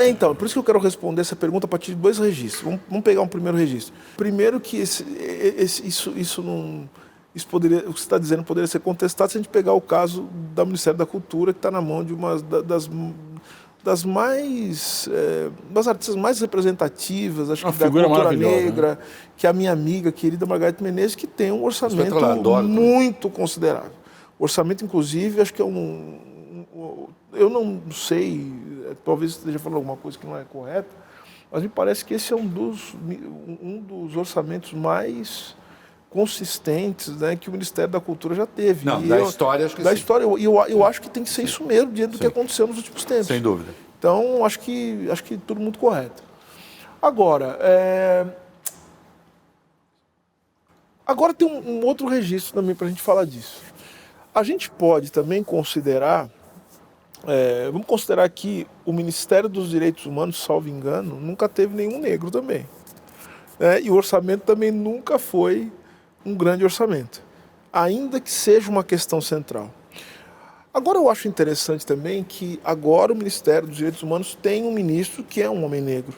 Então, por isso que eu quero responder essa pergunta a partir de 2 registros. Vamos pegar um primeiro registro. Primeiro que isso não... Isso poderia, o que você está dizendo poderia ser contestado se a gente pegar o caso do Ministério da Cultura, que está na mão de uma das artistas mais representativas, acho que da cultura negra, né? Que é a minha amiga querida Margareth Menezes, que tem um orçamento muito considerável. O orçamento, inclusive, acho que é eu não sei, talvez esteja falando alguma coisa que não é correta, mas me parece que esse é um dos orçamentos mais consistentes, né, que o Ministério da Cultura já teve. Não, da história, acho que sim. Da história, eu acho que tem que ser isso mesmo, diante do que aconteceu nos últimos tempos. Sem dúvida. Então, acho que tudo muito correto. Agora tem um outro registro também para a gente falar disso. A gente pode também considerar, vamos considerar que o Ministério dos Direitos Humanos, salvo engano, nunca teve nenhum negro também. E o orçamento também nunca foi um grande orçamento, ainda que seja uma questão central. Agora, eu acho interessante também que agora o Ministério dos Direitos Humanos tem um ministro que é um homem negro,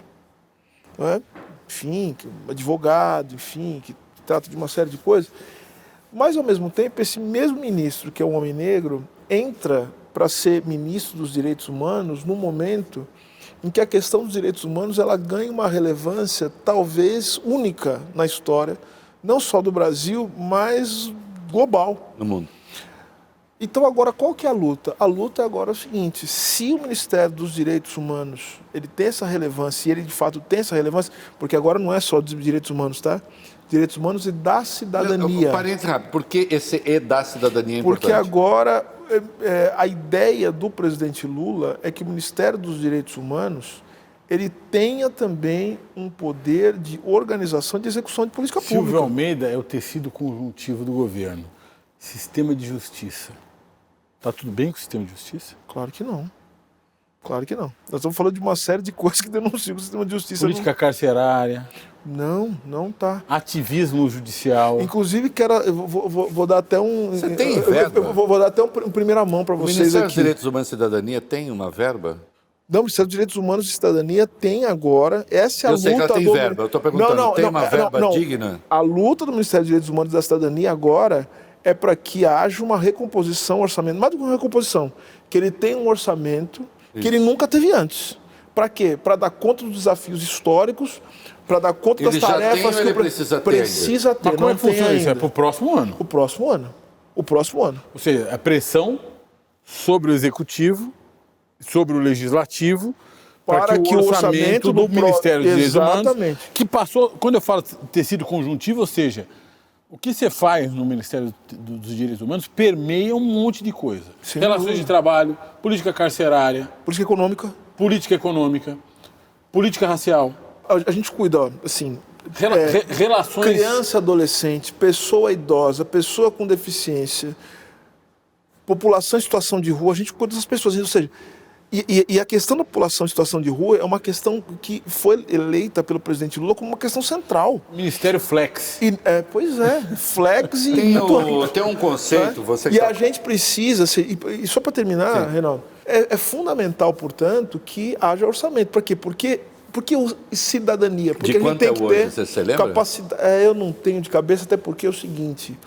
não é? Enfim, que é um advogado, enfim, que trata de uma série de coisas, mas ao mesmo tempo esse mesmo ministro que é um homem negro entra para ser ministro dos Direitos Humanos no momento em que a questão dos direitos humanos ela ganha uma relevância talvez única na história, não só do Brasil, mas global. No mundo. Então agora qual que é a luta? A luta agora é o seguinte, se o Ministério dos Direitos Humanos ele tem essa relevância, e ele de fato tem essa relevância, porque agora não é só dos direitos humanos, tá? Direitos humanos e da cidadania. Parênteses rápido, por que esse E da cidadania é importante? Porque agora a ideia do presidente Lula é que o Ministério dos Direitos Humanos ele tenha também um poder de organização e de execução de política pública. Silvio Almeida é o tecido conjuntivo do governo. Sistema de justiça. Está tudo bem com o sistema de justiça? Claro que não. Claro que não. Nós estamos falando de uma série de coisas que denunciam o sistema de justiça. Política carcerária. Não tá. Ativismo judicial. Inclusive, eu vou dar até um... Você tem verba? Eu vou dar até um primeira mão para vocês aqui. O Ministério dos Direitos Humanos e Cidadania tem uma verba? Não, o Ministério dos Direitos Humanos e Cidadania tem agora, essa é a luta... Eu sei que ela tem verba, eu estou perguntando, tem uma verba digna? A luta do Ministério dos Direitos Humanos e da Cidadania agora é para que haja uma recomposição, orçamento, mais do que uma recomposição, que ele tenha um orçamento que ele nunca teve antes. Para quê? Para dar conta dos desafios históricos, para dar conta das tarefas que precisa ter. Mas como é que funciona isso? É para o próximo ano? O próximo ano. O próximo ano. Ou seja, a pressão sobre o Executivo, sobre o Legislativo, para que o orçamento do Ministério dos Direitos Humanos, que passou, quando eu falo tecido conjuntivo, ou seja, o que você faz no Ministério dos Direitos Humanos permeia um monte de coisa. Sim, relações de trabalho, política carcerária, política econômica, política racial, A gente cuida, ó, assim, Relações... criança, adolescente, pessoa idosa, pessoa com deficiência, população em situação de rua, a gente cuida dessas pessoas. Ou seja, e a questão da população em situação de rua é uma questão que foi eleita pelo presidente Lula como uma questão central. Ministério Flex. Pois é, flex e... Tem um conceito, você E a gente precisa, e só para terminar, Reinaldo, é fundamental, portanto, que haja orçamento. Por quê? Porque cidadania. Porque de a gente quanto tem é que hoje, ter você lembra? capacidade. Eu não tenho de cabeça, até porque é o seguinte,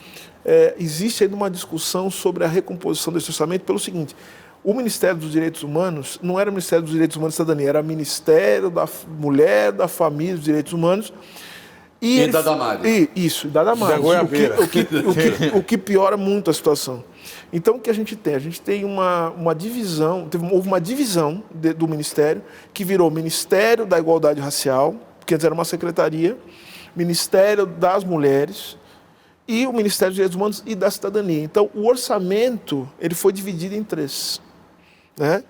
existe ainda uma discussão sobre a recomposição desse orçamento pelo seguinte: o Ministério dos Direitos Humanos não era o Ministério dos Direitos Humanos e Cidadania, era o Ministério da Mulher, da Família e dos Direitos Humanos. E da Damares. Isso, da Damares. Da Goiabeira. O que piora muito a situação. Então, o que a gente tem? A gente tem uma divisão, houve uma divisão do Ministério, que virou Ministério da Igualdade Racial, que antes era uma secretaria, Ministério das Mulheres e o Ministério dos Direitos Humanos e da Cidadania. Então, o orçamento ele foi dividido em 3. Né?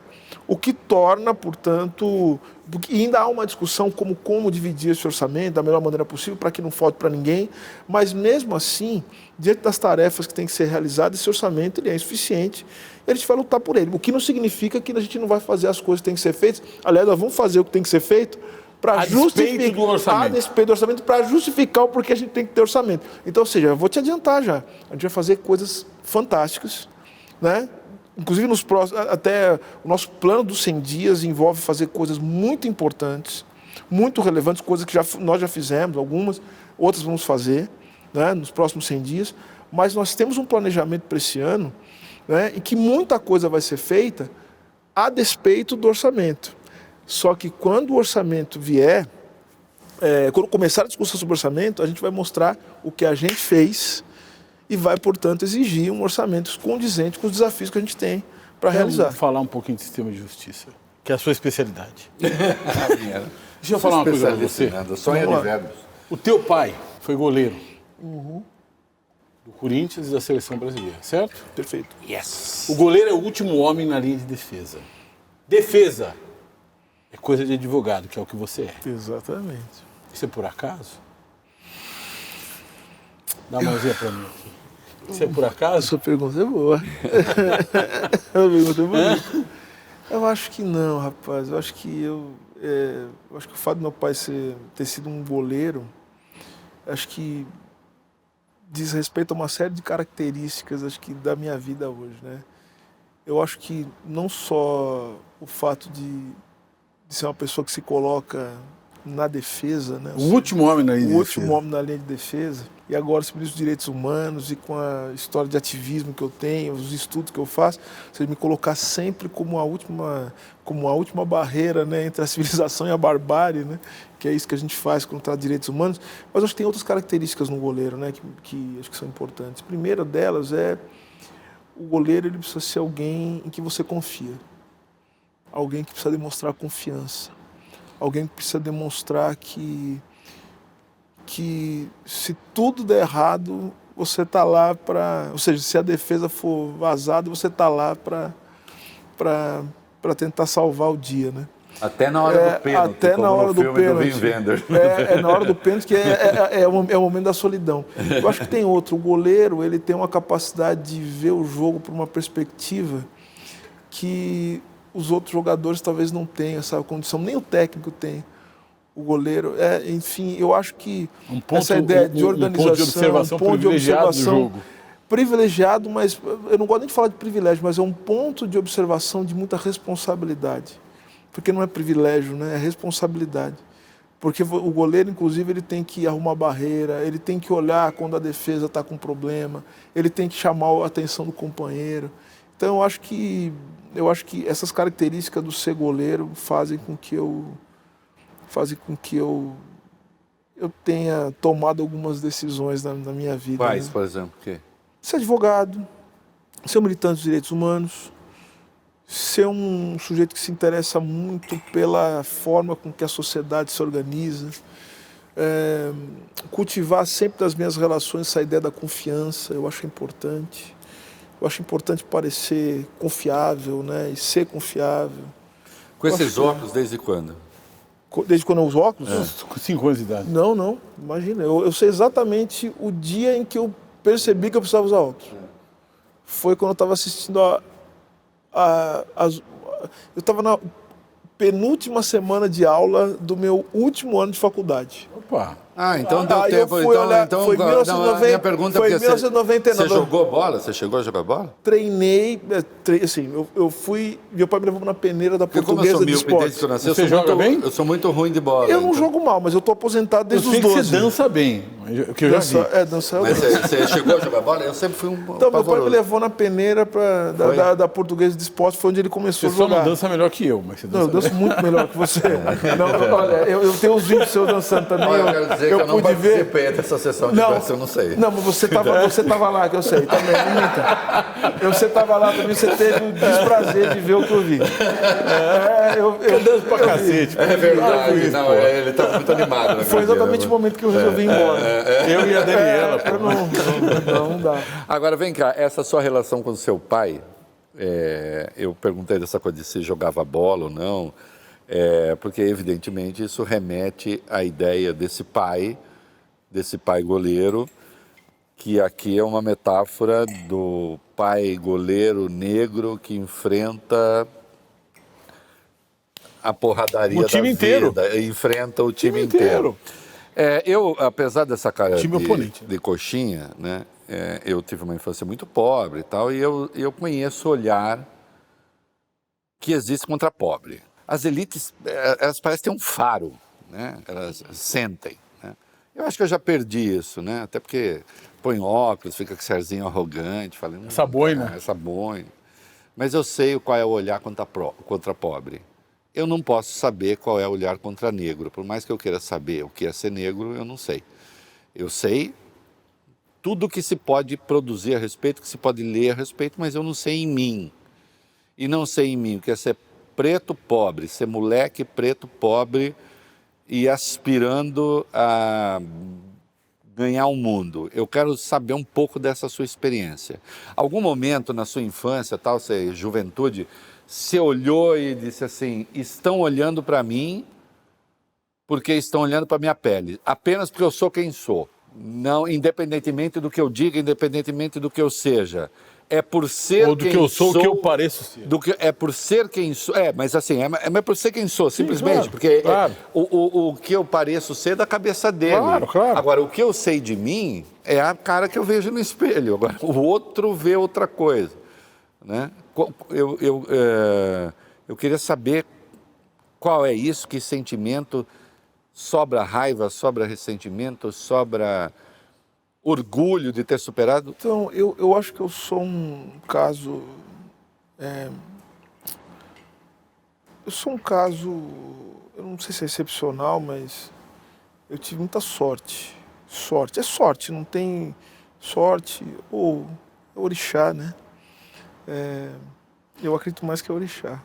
O que torna, portanto, e ainda há uma discussão como dividir esse orçamento da melhor maneira possível para que não falte para ninguém, mas mesmo assim, diante das tarefas que têm que ser realizadas, esse orçamento ele é insuficiente e a gente vai lutar por ele. O que não significa que a gente não vai fazer as coisas que têm que ser feitas. Aliás, nós vamos fazer o que tem que ser feito para justificar a despeito do orçamento, para justificar o porquê a gente tem que ter orçamento. Então, ou seja, eu vou te adiantar já, a gente vai fazer coisas fantásticas, né? Inclusive, até o nosso plano dos 100 dias envolve fazer coisas muito importantes, muito relevantes, coisas que nós já fizemos, algumas, outras vamos fazer, né, nos próximos 100 dias, mas nós temos um planejamento para esse ano, né, em que muita coisa vai ser feita a despeito do orçamento. Só que quando o orçamento vier, quando começar a discussão sobre orçamento, a gente vai mostrar o que a gente fez e vai, portanto, exigir um orçamento condizente com os desafios que a gente tem para realizar. Vamos falar um pouquinho de sistema de justiça, que é a sua especialidade. Deixa eu falar uma coisa para você. Sonho de verbos. O teu pai foi goleiro do Corinthians e da seleção brasileira, certo? Perfeito. Yes! O goleiro é o último homem na linha de defesa. Defesa é coisa de advogado, que é o que você é. Exatamente. Isso é por acaso? Dá uma mãozinha para mim aqui. Isso é por acaso? Sua pergunta é boa. A pergunta é bonita. Eu acho que não, rapaz. Eu acho que o fato do meu pai ter sido um goleiro, acho que diz respeito a uma série de características, acho que da minha vida hoje, né? Eu acho que não só o fato de ser uma pessoa que se coloca na defesa, né? O último homem na linha de defesa. O último homem na linha de defesa. E agora, sobre os direitos humanos e com a história de ativismo que eu tenho, os estudos que eu faço, você me colocar sempre como a última barreira, né, entre a civilização e a barbárie, né, que é isso que a gente faz contra direitos humanos. Mas acho que tem outras características no goleiro, né, que acho que são importantes. A primeira delas é o goleiro ele precisa ser alguém em que você confia. Alguém que precisa demonstrar confiança. Alguém que precisa demonstrar que se tudo der errado, você está lá para... Ou seja, se a defesa for vazada, você está lá para tentar salvar o dia, né? Até na hora do pênalti. Até na hora do pênalti. Na hora do pênalti, que é o momento da solidão. Eu acho que tem outro. O goleiro ele tem uma capacidade de ver o jogo por uma perspectiva que os outros jogadores talvez não tenham essa condição. Nem o técnico tem. O goleiro, enfim, eu acho que essa ideia de organização, um ponto de observação privilegiado, mas eu não gosto nem de falar de privilégio, mas é um ponto de observação de muita responsabilidade, porque não é privilégio, né? É responsabilidade, porque o goleiro, inclusive, ele tem que arrumar barreira, ele tem que olhar quando a defesa está com problema, ele tem que chamar a atenção do companheiro. Então, eu acho que essas características do ser goleiro fazem com que eu tenha tomado algumas decisões na minha vida. Quais, né? por exemplo? O quê? Ser advogado, ser um militante dos direitos humanos, ser um sujeito que se interessa muito pela forma com que a sociedade se organiza, cultivar sempre das minhas relações essa ideia da confiança, eu acho importante. Eu acho importante parecer confiável, né? E ser confiável. Com esses óculos, desde quando? Desde quando eu uso óculos? Com 5 anos de idade. Não, imagina. Eu sei exatamente o dia em que eu percebi que eu precisava usar óculos. Foi quando eu estava assistindo eu estava na penúltima semana de aula do meu último ano de faculdade. Opa! Então deu Aí tempo. eu fui olhar, Então, foi 1990, a minha pergunta foi é porque 1999. você jogou bola? Você chegou a jogar bola? Treinei, assim, eu fui, meu pai me levou na peneira da Porque como eu Portuguesa sou de míope desde Esportes. que eu nasci, Você joga bem? Eu sou muito ruim de bola. Eu não jogo mal, mas eu tô aposentado Eu desde sei os que 12. você dança bem, que eu já vi. Dançar eu Mas danço. você chegou a jogar bola? Eu sempre fui um Então, meu pai me pavoroso. levou na peneira da Portuguesa de Esportes, foi onde ele começou Você a só jogar. não dança melhor que eu, mas você Não, dança eu danço muito melhor que você. Não, olha, eu tenho uns vídeos seus dançando também. Olha, eu quero dizer que eu não pude ver. participei dessa sessão de dança, eu não sei. Não, mas você tava lá, que eu sei, também, não minta. Você tava lá também, você teve o desprazer de ver o que eu vi. Eu danço pra cacete. É verdade, não, ele estava muito animado. Naquele Foi exatamente dia, o momento que eu resolvi ir embora. Eu e a Daniela. Não dá. Agora, vem cá, essa sua relação com o seu pai, eu perguntei dessa coisa de se jogava bola ou não, porque, evidentemente, isso remete à ideia desse pai goleiro, que aqui é uma metáfora do pai goleiro negro que enfrenta a porradaria O time da inteiro. vida, enfrenta o time inteiro. Eu, apesar dessa cara de coxinha, né, eu tive uma infância muito pobre e tal, e eu conheço o olhar que existe contra pobre. As elites, elas parecem ter um faro, né, elas sentem. Né? Eu acho que eu já perdi isso, né, até porque põe óculos, fica com esse arzinho arrogante, falando... Essa boina. Essa boina. Mas eu sei qual é o olhar contra pobre. Eu não posso saber qual é o olhar contra negro. Por mais que eu queira saber o que é ser negro, eu não sei. Eu sei tudo que se pode produzir a respeito, que se pode ler a respeito, mas eu não sei em mim. E não sei em mim o que é ser preto pobre, ser moleque preto pobre e aspirando a ganhar o mundo. Eu quero saber um pouco dessa sua experiência. Algum momento na sua infância, tal, juventude, você olhou e disse assim, estão olhando para mim porque estão olhando para minha pele, apenas porque eu sou quem sou, não, independentemente do que eu diga, independentemente do que eu seja. É por ser ou do quem que eu sou, sou, o que eu pareço ser. É por ser quem sou, mas assim, é por ser quem sou, simplesmente, Sim, claro, porque claro. O que eu pareço ser é da cabeça dele. Claro. Agora, o que eu sei de mim é a cara que eu vejo no espelho. Agora, o outro vê outra coisa. Né? Eu queria saber qual é isso, que sentimento, sobra raiva, sobra ressentimento, sobra orgulho de ter superado? Então, eu acho que eu sou um caso... eu sou um caso, eu não sei se é excepcional, mas eu tive muita sorte. Sorte, é sorte, não tem sorte ou orixá, né? Eu acredito mais que é orixá.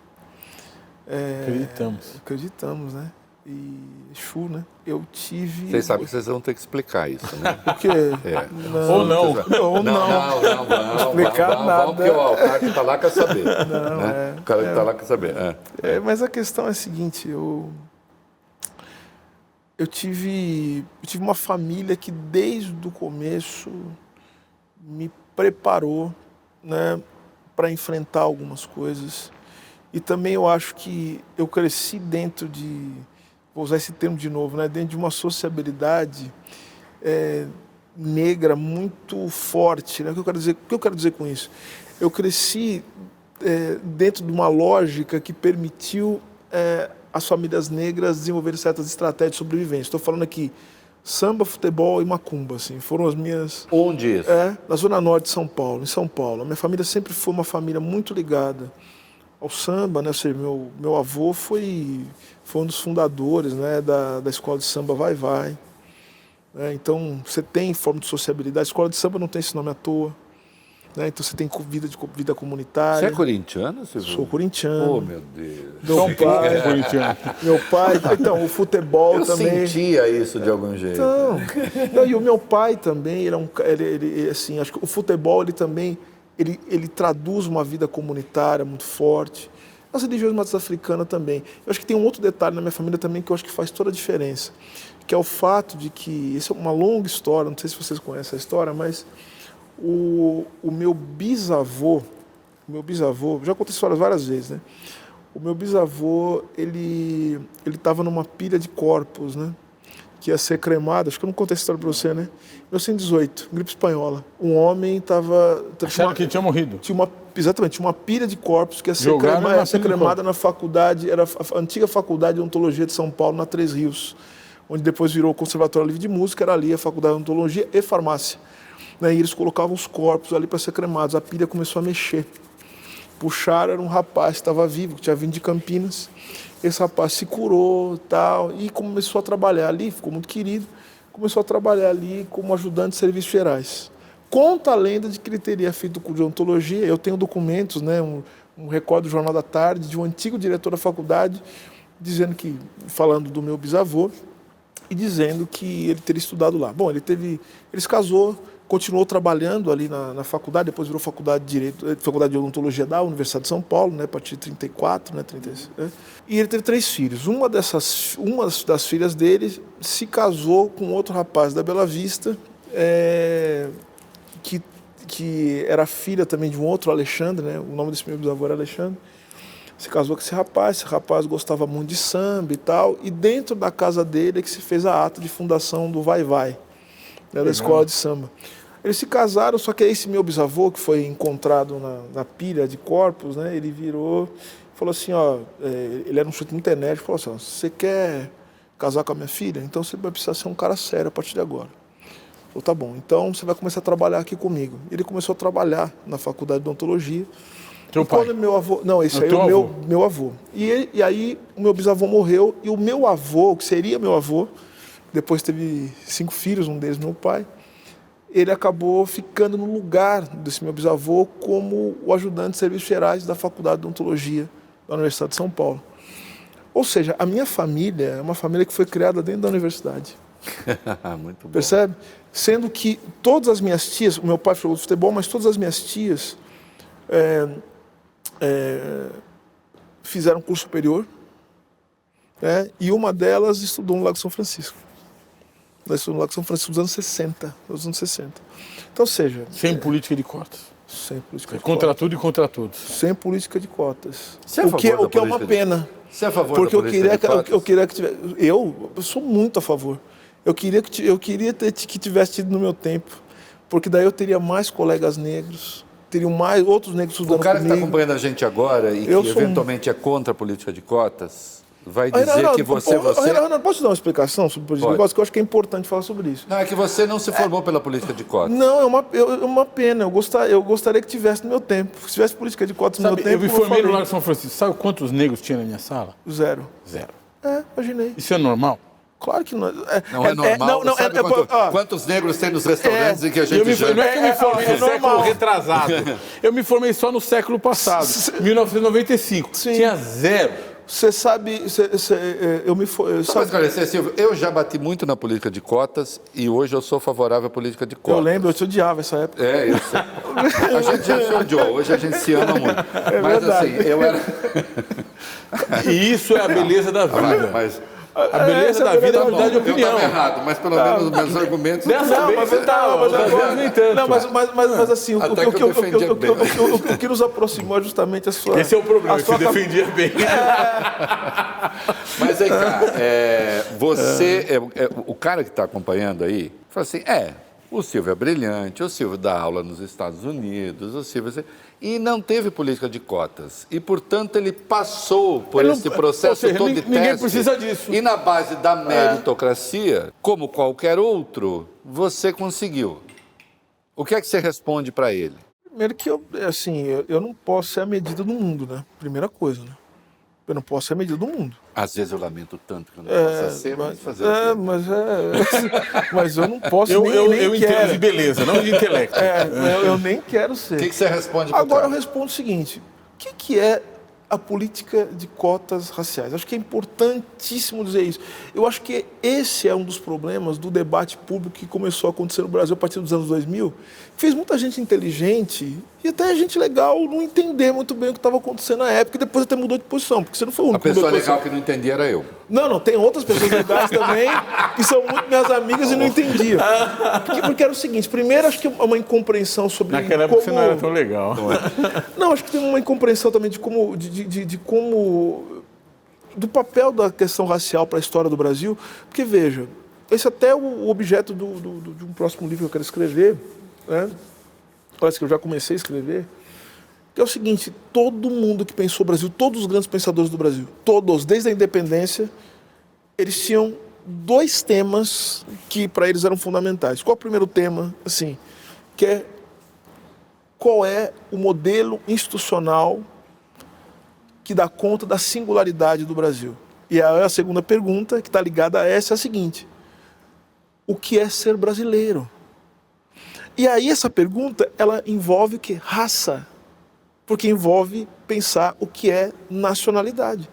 Acreditamos, né? E Exu, né? Eu tive... Vocês sabem que vocês vão ter que explicar isso, né? O quê? Ou não. Não vamos explicar nada. Vamos, porque o cara que está lá quer saber. O cara que está lá quer saber. Mas a questão é a seguinte, eu tive uma família que desde o começo me preparou, né, para enfrentar algumas coisas. E também eu acho que eu cresci dentro de, vou usar esse termo de novo, né, dentro de uma sociabilidade negra muito forte. Né? O que eu quero dizer com isso? Eu cresci dentro de uma lógica que permitiu as famílias negras desenvolverem certas estratégias de sobrevivência. Estou falando aqui samba, futebol e macumba, assim, foram as minhas... Onde isso? Na zona norte de São Paulo, em São Paulo. A minha família sempre foi uma família muito ligada ao samba, né? Ou seja, meu avô foi um dos fundadores, né, da escola de samba Vai Vai. Então, você tem forma de sociabilidade. A escola de samba não tem esse nome à toa. Né? Então, você tem vida comunitária. Você é corintiano, Silvio? Sou corintiano. Oh, meu Deus. Meu pai... Então, o futebol eu também... Eu sentia isso de algum jeito. Então, e o meu pai também, ele assim, acho que o futebol, ele também... Ele traduz uma vida comunitária muito forte. as religiões matriz africana também. Eu acho que tem um outro detalhe na minha família também que eu acho que faz toda a diferença, que é o fato de que, isso é uma longa história, não sei se vocês conhecem a história, mas o meu bisavô, já contei histórias várias vezes, né? O meu bisavô, ele estava numa pilha de corpos, né? Que ia ser cremado, acho que eu não contei essa história para você, né? 1918, gripe espanhola. Um homem estava... Acharam que tinha morrido. Exatamente, tinha uma pilha de corpos que ia ser cremada na faculdade, era a antiga faculdade de odontologia de São Paulo, na Três Rios, onde depois virou o Conservatório Livre de Música, era ali a faculdade de odontologia e farmácia. Né? E eles colocavam os corpos ali para ser cremados, a pilha começou a mexer. Puxaram, era um rapaz que estava vivo, que tinha vindo de Campinas. Esse rapaz se curou tal, e começou a trabalhar ali, ficou muito querido, começou a trabalhar ali como ajudante de serviços gerais. Conta a lenda de que ele teria feito o curso de odontologia. Eu tenho documentos, né, um recorde do Jornal da Tarde, de um antigo diretor da faculdade, falando do meu bisavô, e dizendo que ele teria estudado lá. Bom, ele se casou, continuou trabalhando ali na faculdade, depois virou faculdade de odontologia da Universidade de São Paulo, né, a partir de 34, né, 36, né? E ele teve 3 filhos. Uma das filhas dele se casou com outro rapaz da Bela Vista, que era filha também de um outro Alexandre, né? O nome desse meu bisavô era Alexandre. Se casou com esse rapaz gostava muito de samba e tal, e dentro da casa dele é que se fez a ata de fundação do Vai Vai, né, da escola de samba. Eles se casaram, só que esse meu bisavô, que foi encontrado na pilha de corpos, né, ele virou, falou assim, ele era um sujeito muito enérgico, falou assim, você quer casar com a minha filha? Então você vai precisar ser um cara sério a partir de agora. Falou, tá bom, então você vai começar a trabalhar aqui comigo. Ele começou a trabalhar na faculdade de odontologia. Teu pai? Meu avô, não, esse aí é o meu avô. E aí o meu bisavô morreu, e o meu avô, que seria meu avô, depois teve 5 filhos, um deles meu pai, ele acabou ficando no lugar desse meu bisavô como o ajudante de serviços gerais da faculdade de odontologia da Universidade de São Paulo. Ou seja, a minha família é uma família que foi criada dentro da universidade. Muito bom. Percebe? Sendo que todas as minhas tias, o meu pai jogou futebol, mas todas as minhas tias fizeram curso superior, né? E uma delas estudou no Lago São Francisco. Ela estudou no Lago São Francisco nos anos 60. Então, ou seja... Sem política de cotas. Sem política de contra cotas. tudo e contra todos. Sem política de cotas. Você é a favor da o que é uma pena. Você é a favor porque da política de cotas? eu queria que tivesse... Eu sou muito a favor. Eu queria que tivesse tido no meu tempo, porque daí eu teria mais colegas negros, teriam mais outros negros estudando comigo. O cara que está acompanhando a gente agora e que eventualmente é contra a política de cotas, vai dizer que você... Renan, posso te dar uma explicação sobre política de cotas? Que eu acho que é importante falar sobre isso. Não, é que você não se formou pela política de cotas. Não, é uma pena. Eu gostaria que tivesse no meu tempo. Se tivesse política de cotas no meu tempo... Eu me formei no Lago São Francisco. Sabe quantos negros tinha na minha sala? 0. Imaginei. Isso é normal? Claro que não. Não é normal. Sabe quantos negros tem nos restaurantes em que a gente já... Não é que eu me formei no século retrasado. Eu me formei só no século passado, 1995. Sim. Tinha 0. Você sabe... Só para esclarecer, Silvio, eu já bati muito na política de cotas e hoje eu sou favorável à política de cotas. Eu lembro, eu te odiava essa época. Eu sei. A gente já se odiou, hoje a gente se ama muito. Mas verdade. assim, eu era... E isso é a beleza da vida. A beleza da vida é mudar de opinião. Eu estava errado, mas pelo menos os meus argumentos... Mas assim, o que nos aproximou é justamente a sua... Esse é o problema, você defendia bem. Mas aí, cara, o cara que está acompanhando aí, fala assim, o Silvio é brilhante, o Silvio dá aula nos Estados Unidos, o Silvio... E não teve política de cotas. E, portanto, ele passou por esse processo todo de teste. Ninguém precisa disso. E na base da meritocracia, como qualquer outro, você conseguiu. O que é que você responde para ele? Primeiro que eu não posso ser a medida do mundo, né? Primeira coisa, né? Eu não posso ser a medida do mundo. Às vezes eu lamento tanto que eu não posso ser, mas fazer o quê? Mas eu não posso eu nem entendo quero. De beleza, não de intelecto. Eu nem quero ser. O que você responde para Agora eu respondo o seguinte, o que é a política de cotas raciais? Acho que é importantíssimo dizer isso. Eu acho que esse é um dos problemas do debate público que começou a acontecer no Brasil a partir dos anos 2000, que fez muita gente inteligente e até gente legal não entender muito bem o que estava acontecendo na época e depois até mudou de posição, porque você não foi o único. A pessoa legal que não entendia era eu. Não, tem outras pessoas legais também que são muito minhas amigas e não entendiam. Porque era o seguinte, primeiro acho que é uma incompreensão sobre Naquela época você não era tão legal. Não, acho que tem uma incompreensão também de como do papel da questão racial para a história do Brasil, porque, veja, esse até é o objeto de um próximo livro que eu quero escrever, né? Parece que eu já comecei a escrever, que é o seguinte, todo mundo que pensou o Brasil, todos os grandes pensadores do Brasil, todos, desde a independência, eles tinham 2 temas que para eles eram fundamentais. Qual é o primeiro tema? Assim, que é qual é o modelo institucional que dá conta da singularidade do Brasil. E a segunda pergunta, que está ligada a essa, é a seguinte: o que é ser brasileiro? E aí essa pergunta, ela envolve o quê? Raça. Porque envolve pensar o que é nacionalidade.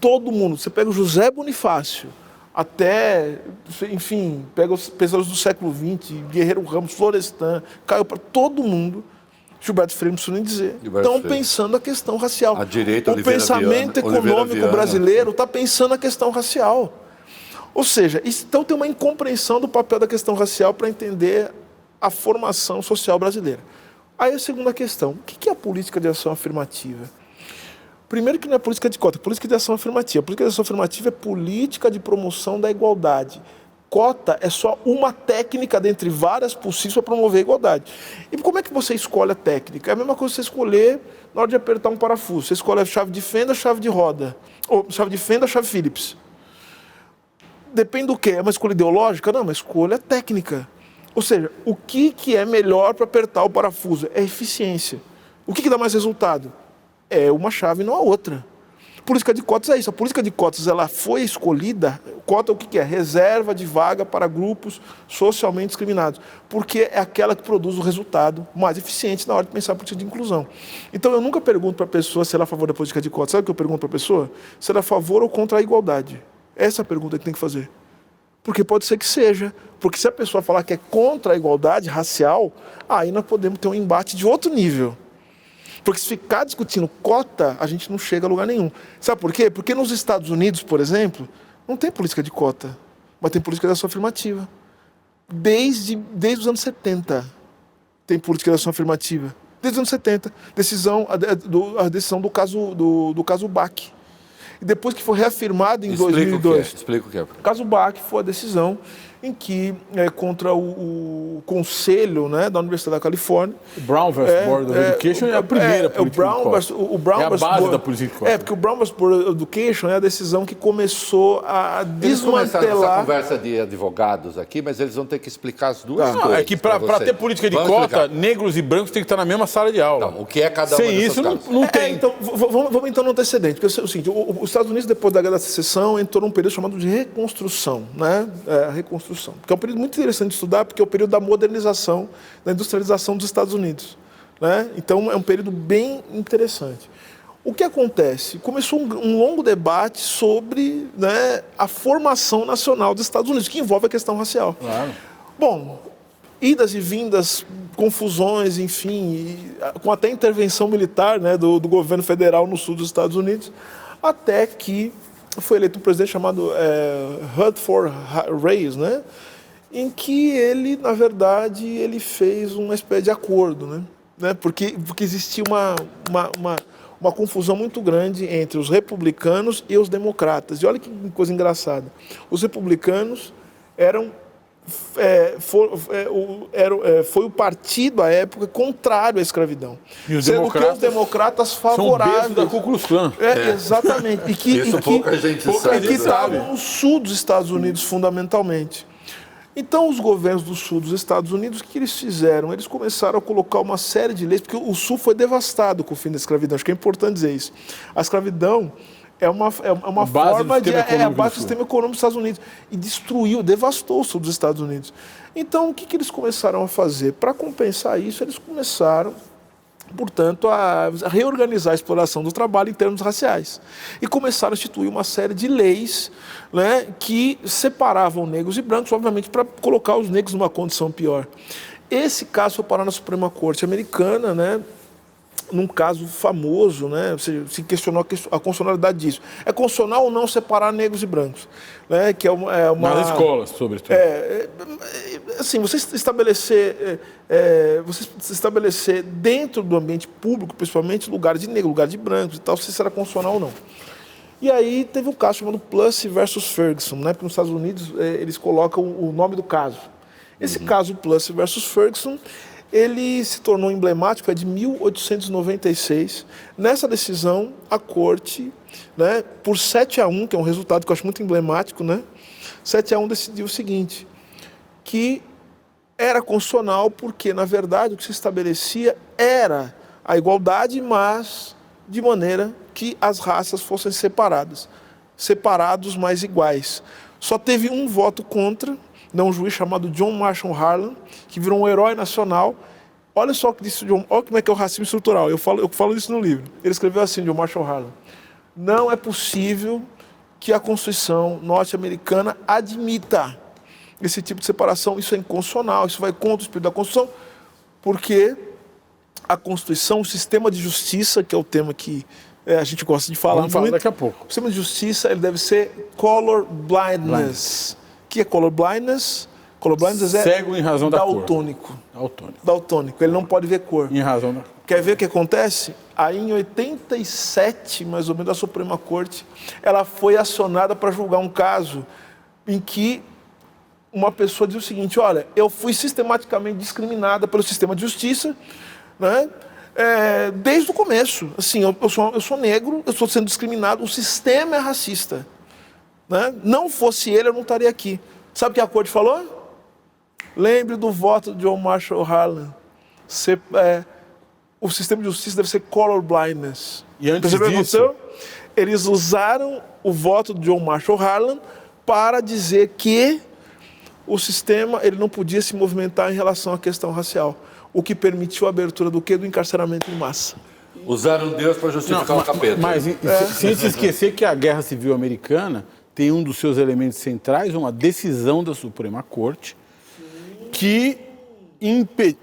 Todo mundo, você pega o José Bonifácio, até, enfim, pega os pensadores do século XX, Guerreiro Ramos, Florestan, Caio Prado, todo mundo, Gilberto Freire, não preciso nem dizer, estão pensando a questão racial. A direita, o pensamento econômico brasileiro está pensando a questão racial. Ou seja, então tem uma incompreensão do papel da questão racial para entender a formação social brasileira. Aí a segunda questão, o que é a política de ação afirmativa? Primeiro que não é política de cota, é política de ação afirmativa. A política de ação afirmativa é política de promoção da igualdade. Cota é só uma técnica dentre várias possíveis para promover a igualdade. E como é que você escolhe a técnica? É a mesma coisa que você escolher na hora de apertar um parafuso. Você escolhe a chave de fenda, a chave de roda. Ou chave de fenda, a chave Phillips. Depende do quê? É uma escolha ideológica? Não, é uma escolha técnica. Ou seja, o que é melhor para apertar o parafuso? É eficiência. O que dá mais resultado? É uma chave e não a outra. Política de cotas é isso. A política de cotas ela foi escolhida. Cota o que é? Reserva de vaga para grupos socialmente discriminados. Porque é aquela que produz o resultado mais eficiente na hora de pensar a política de inclusão. Então eu nunca pergunto para a pessoa se ela é a favor da política de cotas. Sabe o que eu pergunto para a pessoa? Se ela é a favor ou contra a igualdade. Essa é a pergunta que tem que fazer. Porque pode ser que seja. Porque se a pessoa falar que é contra a igualdade racial, aí nós podemos ter um embate de outro nível. Porque se ficar discutindo cota, a gente não chega a lugar nenhum. Sabe por quê? Porque nos Estados Unidos, por exemplo, não tem política de cota, mas tem política de ação afirmativa. Desde os anos 70 tem política de ação afirmativa. Desde os anos 70. A decisão do caso Bach. E depois que foi reafirmado em 2002. Explica o que é. O caso Bach foi a decisão em que, contra o Conselho, né, da Universidade da Califórnia... O Brown vs. Board of Education é a primeira política de cota. É a base da política de cota. Porque o Brown vs. Board of Education é a decisão que começou a desmantelar... Eles essa conversa de advogados aqui, mas eles vão ter que explicar as duas coisas. Não, é que para ter política de cota, negros e brancos têm que estar na mesma sala de aula. Não, o que é cada uma Sem isso, não tem. Então, vamos então no antecedente. Porque é o seguinte, os Estados Unidos, depois da Guerra da Secessão, entrou num período chamado de reconstrução, né? Reconstrução. Que é um período muito interessante de estudar, porque é o período da modernização, da industrialização dos Estados Unidos, né? Então, é um período bem interessante. O que acontece? Começou um longo debate sobre, né, a formação nacional dos Estados Unidos, que envolve a questão racial. Claro. Bom, idas e vindas, confusões, enfim, com até intervenção militar, né, do governo federal no sul dos Estados Unidos, até que foi eleito um presidente chamado Rutherford Hayes, né, em que ele, na verdade, ele fez uma espécie de acordo, né, porque existia uma confusão muito grande entre os republicanos e os democratas. E olha que coisa engraçada. Os republicanos foi o partido, à época, contrário à escravidão. E os sendo que os democratas favoráveis... São o berço da Ku Klux Klan. Exatamente. Pouca gente sabe. Que estavam no sul dos Estados Unidos, fundamentalmente. Então, os governos do sul dos Estados Unidos, o que eles fizeram? Eles começaram a colocar uma série de leis, porque o sul foi devastado com o fim da escravidão. Acho que é importante dizer isso. A escravidão é uma forma de... É a base do sistema econômico dos Estados Unidos. E devastou o sul dos Estados Unidos. Então, o que eles começaram a fazer? Para compensar isso, eles começaram portanto, a reorganizar a exploração do trabalho em termos raciais. E começaram a instituir uma série de leis, né, que separavam negros e brancos, obviamente, para colocar os negros numa condição pior. Esse caso foi parar na Suprema Corte americana, né, num caso famoso, né, se questionou a constitucionalidade disso. É constitucional ou não separar negros e brancos? Né, que é uma... Nas escolas, sobretudo. Assim, você estabelecer dentro do ambiente público, principalmente, lugar de negro, lugar de brancos e tal, se será constitucional ou não. E aí teve um caso chamado Plessy versus Ferguson, né, porque nos Estados Unidos eles colocam o nome do caso. Esse caso Plessy versus Ferguson, ele se tornou emblemático, é de 1896. Nessa decisão, a Corte, né, por 7-1, que é um resultado que eu acho muito emblemático, né, 7-1 decidiu o seguinte, que era constitucional porque, na verdade, o que se estabelecia era a igualdade, mas de maneira que as raças fossem separadas. Separados, mas iguais. Só teve um voto contra, um juiz chamado John Marshall Harlan, que virou um herói nacional. Olha só o que disse John, olha como é que é o racismo estrutural. Eu falo isso no livro. Ele escreveu assim, John Marshall Harlan: não é possível que a Constituição norte-americana admita esse tipo de separação. Isso é inconstitucional, isso vai contra o espírito da Constituição, porque a Constituição, o sistema de justiça, que é o tema que a gente gosta de falar. Vamos falar daqui a pouco. O sistema de justiça, ele deve ser color blindness. O que é color blindness? Color blindness é cego em razão da daltônico. cor. Daltônico. Ele não pode ver cor. Em razão da cor. Quer ver o que acontece? Aí, em 87, mais ou menos, a Suprema Corte, ela foi acionada para julgar um caso em que uma pessoa diz o seguinte: olha, eu fui sistematicamente discriminada pelo sistema de justiça, né? Desde o começo. Assim, eu sou negro, eu estou sendo discriminado, o sistema é racista. Né? Não fosse ele, eu não estaria aqui. Sabe o que a Corte falou? Lembre do voto de John Marshall Harlan. O sistema de justiça deve ser color blindness. E antes disso, eles usaram o voto de John Marshall Harlan para dizer que o sistema ele não podia se movimentar em relação à questão racial, o que permitiu a abertura do quê? Do encarceramento em massa. Usaram Deus para justificar o capeta. Mas sem se esquecer que a Guerra Civil Americana tem um dos seus elementos centrais, uma decisão da Suprema Corte, que,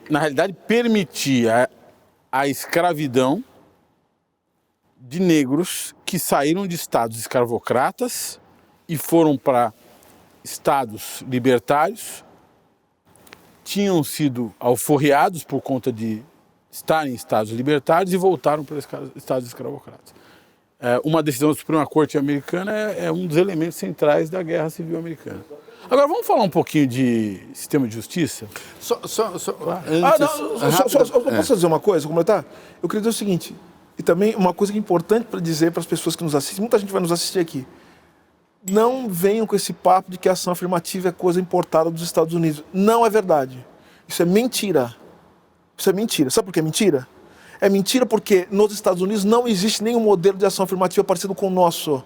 na realidade, permitia a escravidão de negros que saíram de estados escravocratas e foram para estados libertários, tinham sido alforriados por conta de estarem em estados libertários e voltaram para estados escravocratas. Uma decisão da Suprema Corte americana é um dos elementos centrais da Guerra Civil Americana. Agora, vamos falar um pouquinho de sistema de justiça? Posso dizer uma coisa, completar? Eu queria dizer o seguinte, e também uma coisa que é importante para dizer para as pessoas que nos assistem, muita gente vai nos assistir aqui: não venham com esse papo de que a ação afirmativa é coisa importada dos Estados Unidos. Não é verdade. Isso é mentira. Isso é mentira. Sabe por que é mentira? É mentira porque nos Estados Unidos não existe nenhum modelo de ação afirmativa parecido com o nosso.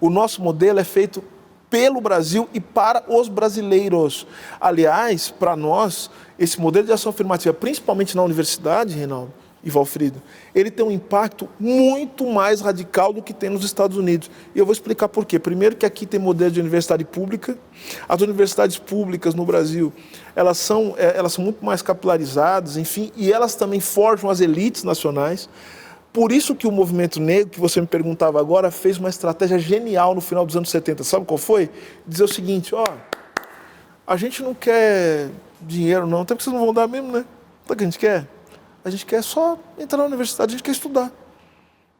O nosso modelo é feito pelo Brasil e para os brasileiros. Aliás, para nós, esse modelo de ação afirmativa, principalmente na universidade, Reinaldo e Valfrido, ele tem um impacto muito mais radical do que tem nos Estados Unidos. E eu vou explicar por quê. Primeiro que aqui tem modelo de universidade pública. As universidades públicas no Brasil, elas são muito mais capilarizadas, enfim, e elas também forjam as elites nacionais. Por isso que o movimento negro, que você me perguntava agora, fez uma estratégia genial no final dos anos 70. Sabe qual foi? Dizer o seguinte: a gente não quer dinheiro não, até porque vocês não vão dar mesmo, né? Sabe o que a gente quer? A gente quer só entrar na universidade, a gente quer estudar.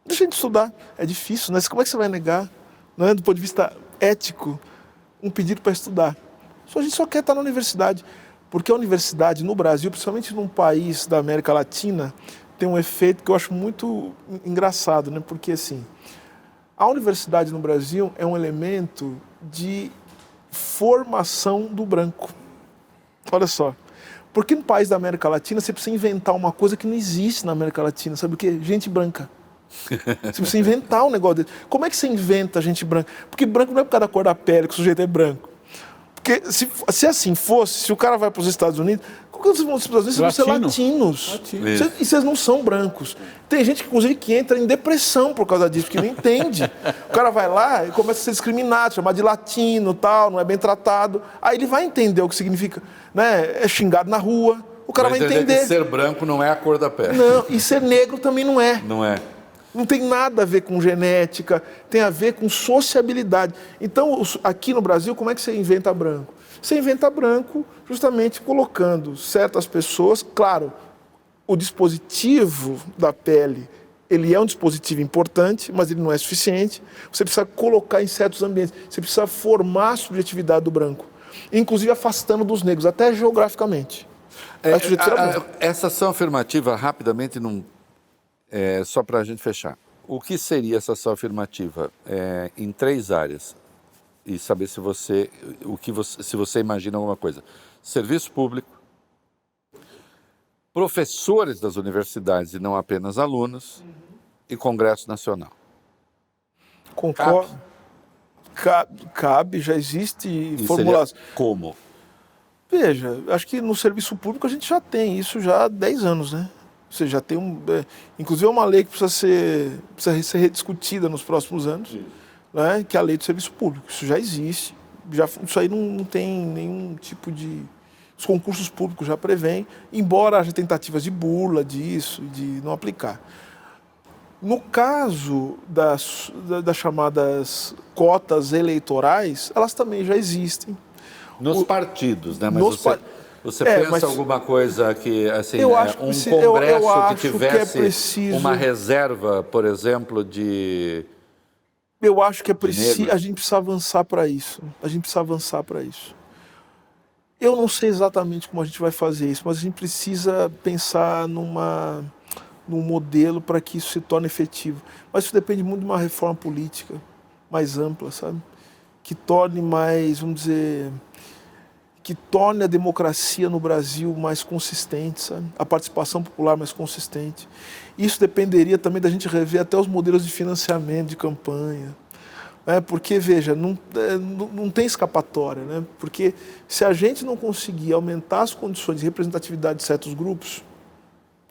Deixa a gente estudar. É difícil, né? Como é que você vai negar, né, do ponto de vista ético, um pedido para estudar? A gente só quer estar na universidade. Porque a universidade no Brasil, principalmente num país da América Latina, tem um efeito que eu acho muito engraçado, né? Porque, assim, a universidade no Brasil é um elemento de formação do branco. Olha só. Porque no país da América Latina você precisa inventar uma coisa que não existe na América Latina. Sabe o quê? Gente branca. Você precisa inventar um negócio desse. Como é que você inventa gente branca? Porque branco não é por causa da cor da pele que o sujeito é branco. Porque se assim fosse, se o cara vai para os Estados Unidos, quando vocês vão nos Estados Unidos, vocês vão ser latinos. E vocês não são brancos. Tem gente, inclusive, que entra em depressão por causa disso, porque não entende. O cara vai lá e começa a ser discriminado, chamado de latino, tal, não é bem tratado. Aí ele vai entender o que significa, né? É xingado na rua. O cara vai entender. Que ser branco não é a cor da pele. Não, e ser negro também não é. Não é. Não tem nada a ver com genética, tem a ver com sociabilidade. Então, aqui no Brasil, como é que você inventa branco? Você inventa branco justamente colocando certas pessoas, claro, o dispositivo da pele, ele é um dispositivo importante, mas ele não é suficiente. Você precisa colocar em certos ambientes, você precisa formar a subjetividade do branco, inclusive afastando dos negros, até geograficamente. Essa ação afirmativa, rapidamente, só para a gente fechar. O que seria essa ação afirmativa em 3 áreas? E saber se você imagina alguma coisa. Serviço público, professores das universidades e não apenas alunos, e Congresso Nacional. Concordo. Cabe, já existe formulação. Como? Veja, acho que no serviço público a gente já tem isso já há 10 anos, né? Você já tem inclusive é uma lei que precisa ser rediscutida nos próximos anos, né? Que é a lei do serviço público. Isso já existe. Isso aí não tem nenhum tipo de... Os concursos públicos já prevêem, embora haja tentativas de burla disso, de não aplicar. No caso das chamadas cotas eleitorais, elas também já existem. Nos partidos, né? Mas você pensa alguma coisa que, assim, Congresso que tivesse uma reserva, por exemplo, de... Eu acho que a gente precisa avançar para isso. Eu não sei exatamente como a gente vai fazer isso, mas a gente precisa pensar num modelo para que isso se torne efetivo. Mas isso depende muito de uma reforma política mais ampla, sabe? Que torne mais, vamos dizer... que torne a democracia no Brasil mais consistente, sabe? A participação popular mais consistente. Isso dependeria também da gente rever até os modelos de financiamento de campanha. Porque, veja, não tem escapatória, né? Porque se a gente não conseguir aumentar as condições de representatividade de certos grupos,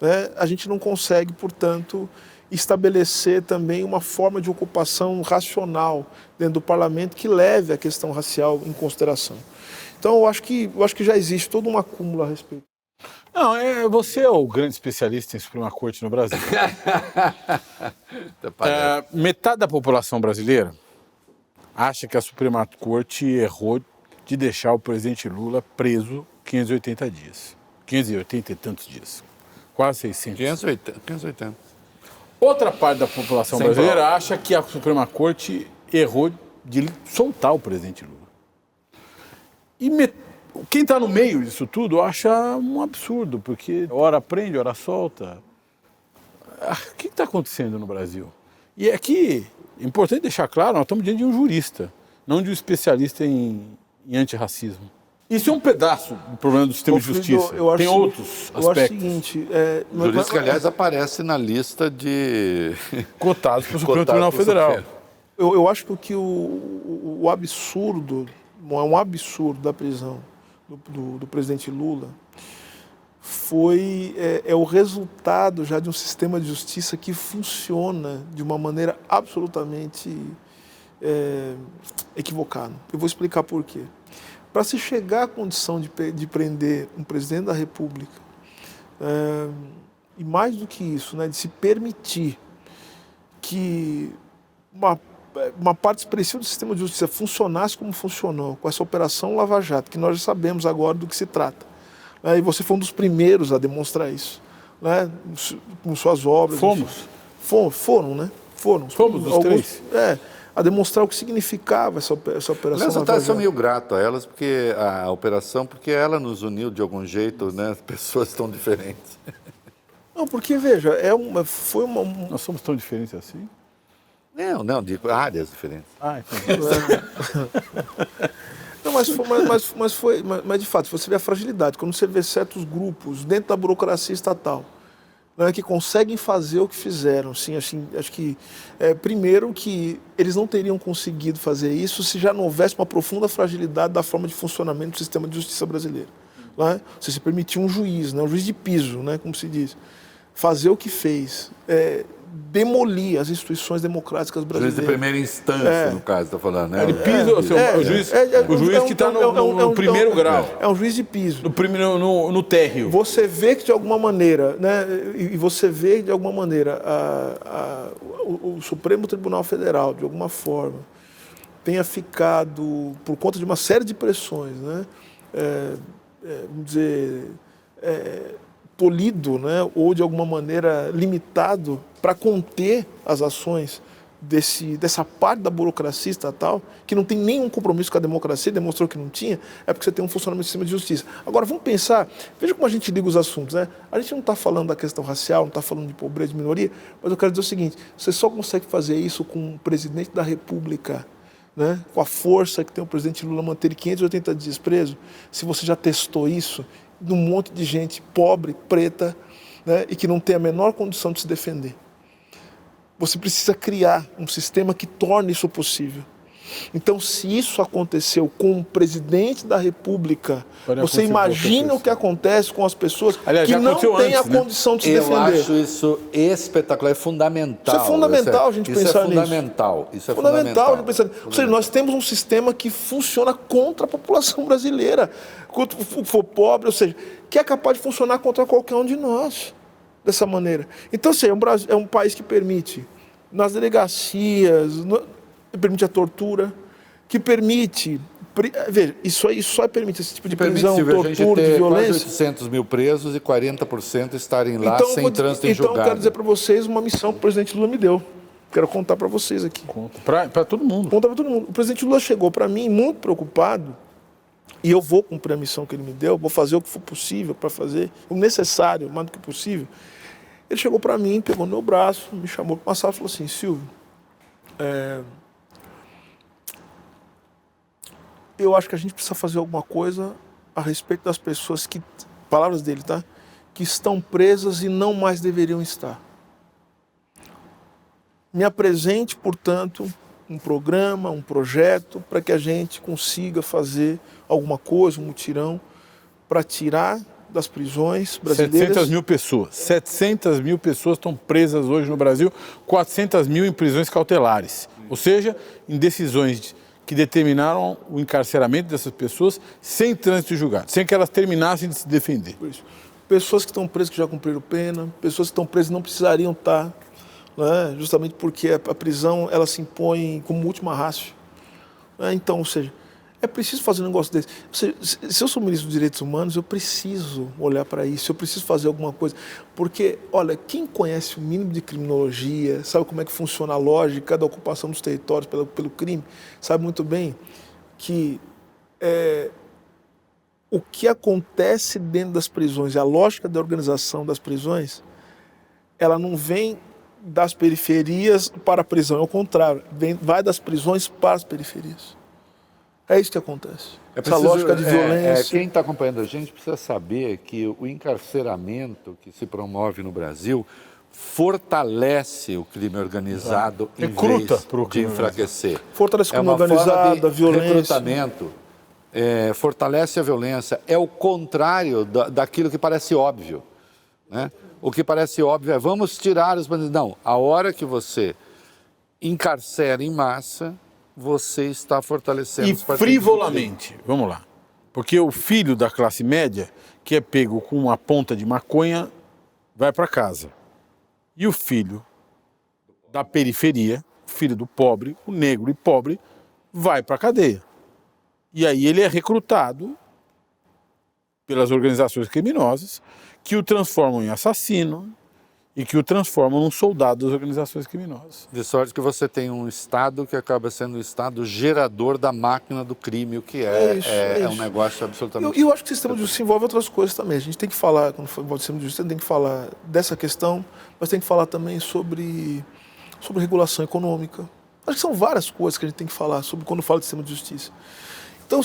né, a gente não consegue, portanto, estabelecer também uma forma de ocupação racional dentro do parlamento que leve a questão racial em consideração. Então, eu acho que já existe todo um acúmulo a respeito. Não, você é o grande especialista em Suprema Corte no Brasil. Metade da população brasileira acha que a Suprema Corte errou de deixar o presidente Lula preso 580 dias. 580 e tantos dias. Quase 600. 580. Outra parte da população brasileira acha que a Suprema Corte errou de soltar o presidente Lula. E quem está no meio disso tudo acha um absurdo, porque ora prende, ora solta. O que está acontecendo no Brasil? E aqui, é importante deixar claro, nós estamos diante de um jurista, não de um especialista em antirracismo. Isso é um pedaço do problema do sistema de justiça. Tem outros aspectos. Eu acho o seguinte... O jurista que, aliás, aparece na lista de... cotados para o Supremo Tribunal Federal. Eu acho que o absurdo... É um absurdo da prisão do presidente Lula, é o resultado já de um sistema de justiça que funciona de uma maneira absolutamente equivocada. Eu vou explicar por quê. Para se chegar à condição de prender um presidente da República, e mais do que isso, né, de se permitir que uma parte expressiva do sistema de justiça funcionasse como funcionou, com essa operação Lava Jato, que nós já sabemos agora do que se trata. E você foi um dos primeiros a demonstrar isso, né? Com suas obras. Foram, né? Fomos os três. A demonstrar o que significava essa operação Aliás, Lava Jato. eu sou meio grato a elas, porque porque ela nos uniu de algum jeito, né? Pessoas tão diferentes. Não, porque, veja, Nós somos tão diferentes assim? Não, de áreas diferentes. Entendi. Não, mas de fato, você vê a fragilidade, quando você vê certos grupos dentro da burocracia estatal, né, que conseguem fazer o que fizeram. Assim, acho que, primeiro, que eles não teriam conseguido fazer isso se já não houvesse uma profunda fragilidade da forma de funcionamento do sistema de justiça brasileiro. Né? Você permitir um juiz, né? Um juiz de piso, né? Como se diz, fazer o que fez, demolir as instituições democráticas brasileiras. Juiz de primeira instância, no caso, está falando, né? Ele pisa, o juiz que está no primeiro grau. É um juiz de piso. No térreo. Você vê que de alguma maneira, né? E você vê que de alguma maneira o Supremo Tribunal Federal, de alguma forma, tenha ficado, por conta de uma série de pressões, né? Vamos dizer, tolhido, né? Ou de alguma maneira limitado para conter as ações dessa parte da burocracia estatal, que não tem nenhum compromisso com a democracia, demonstrou que não tinha, é porque você tem um funcionamento do sistema de justiça. Agora, vamos pensar, veja como a gente liga os assuntos, né? A gente não está falando da questão racial, não está falando de pobreza, de minoria, mas eu quero dizer o seguinte, você só consegue fazer isso com o presidente da República, né? Com a força que tem o presidente Lula manter 580 dias preso, se você já testou isso, num monte de gente pobre, preta, né? E que não tem a menor condição de se defender. Você precisa criar um sistema que torne isso possível. Então, se isso aconteceu com o presidente da República, você imagina o que acontece com as pessoas que não têm a condição de se defender. Eu acho isso espetacular, é fundamental. Isso é fundamental a gente pensar nisso. Isso é fundamental. A gente pensar nisso. Ou seja, nós temos um sistema que funciona contra a população brasileira, contra o que for pobre, ou seja, que é capaz de funcionar contra qualquer um de nós, dessa maneira. Então, assim, é um país que permite, nas delegacias, permite a tortura, que permite... Veja, isso só permite esse tipo de prisão, tortura, de violência. Quase 800 mil presos e 40% estarem lá sem trânsito em julgado. Então, eu quero dizer para vocês uma missão que o presidente Lula me deu. Quero contar para vocês aqui. Para todo mundo. Contar para todo mundo. O presidente Lula chegou para mim muito preocupado, e eu vou cumprir a missão que ele me deu, vou fazer o que for possível para fazer, o necessário, mais do que possível. Ele chegou para mim, pegou no meu braço, me chamou para uma sala e falou assim, Silvio, eu acho que a gente precisa fazer alguma coisa a respeito das pessoas que, palavras dele, tá? Que estão presas e não mais deveriam estar. Me apresente, portanto, um programa, um projeto, para que a gente consiga fazer alguma coisa, um mutirão, para tirar das prisões brasileiras... 700 mil pessoas. 700 mil pessoas estão presas hoje no Brasil, 400 mil em prisões cautelares. Ou seja, em decisões que determinaram o encarceramento dessas pessoas sem trânsito julgado, sem que elas terminassem de se defender. Por isso. Pessoas que estão presas que já cumpriram pena, pessoas que estão presas e não precisariam estar, né? Justamente porque a prisão ela se impõe como última ratio. Então, ou seja, é preciso fazer um negócio desse. Se eu sou ministro dos Direitos Humanos, eu preciso olhar para isso, eu preciso fazer alguma coisa. Porque, olha, quem conhece o mínimo de criminologia, sabe como é que funciona a lógica da ocupação dos territórios pelo crime, sabe muito bem que o que acontece dentro das prisões, a lógica da organização das prisões, ela não vem das periferias para a prisão, é o contrário, vai das prisões para as periferias. É isso que acontece. Essa lógica de violência. Quem está acompanhando a gente precisa saber que o encarceramento que se promove no Brasil fortalece o crime organizado em vez de enfraquecer. Fortalece o crime organizado, a violência. Recrutamento, fortalece a violência. É o contrário daquilo que parece óbvio, né? O que parece óbvio é vamos tirar os bandidos. Não, a hora que você encarcera em massa, você está fortalecendo os partidos. E frivolamente, vamos lá. Porque o filho da classe média, que é pego com uma ponta de maconha, vai para casa. E o filho da periferia, o filho do pobre, o negro e pobre, vai para a cadeia. E aí ele é recrutado pelas organizações criminosas que o transformam em assassino e que o transformam num soldado das organizações criminosas. De sorte que você tem um Estado que acaba sendo um Estado gerador da máquina do crime, o que é um negócio absolutamente... Eu acho que o sistema de justiça envolve outras coisas também. A gente tem que falar, quando for o sistema de justiça, tem que falar dessa questão, mas tem que falar também sobre regulação econômica. Acho que são várias coisas que a gente tem que falar sobre quando fala de sistema de justiça. Então,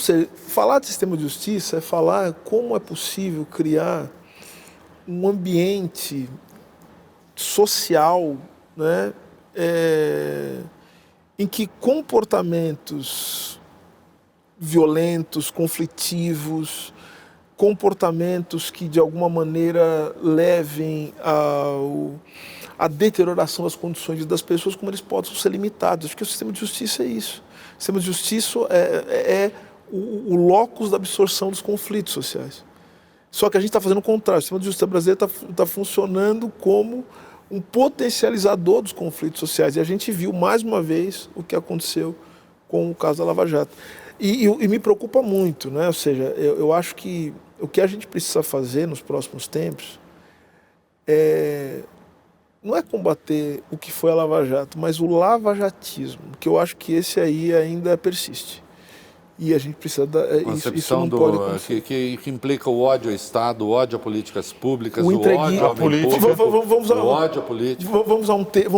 falar de sistema de justiça é falar como é possível criar um ambiente social, né, em que comportamentos violentos, conflitivos, comportamentos que de alguma maneira levem à deterioração das condições das pessoas, como eles possam ser limitados. Acho que o sistema de justiça é isso. O sistema de justiça é o locus da absorção dos conflitos sociais. Só que a gente está fazendo o contrário. O sistema de justiça brasileiro está funcionando como um potencializador dos conflitos sociais. E a gente viu mais uma vez o que aconteceu com o caso da Lava Jato. E me preocupa muito, né? Ou seja, eu acho que o que a gente precisa fazer nos próximos tempos não é combater o que foi a Lava Jato, mas o lavajatismo, que eu acho que esse aí ainda persiste. E a gente precisa isso não pode acontecer. Que implica o ódio ao Estado, o ódio a políticas públicas, o ódio à política, o ódio à política. Vamos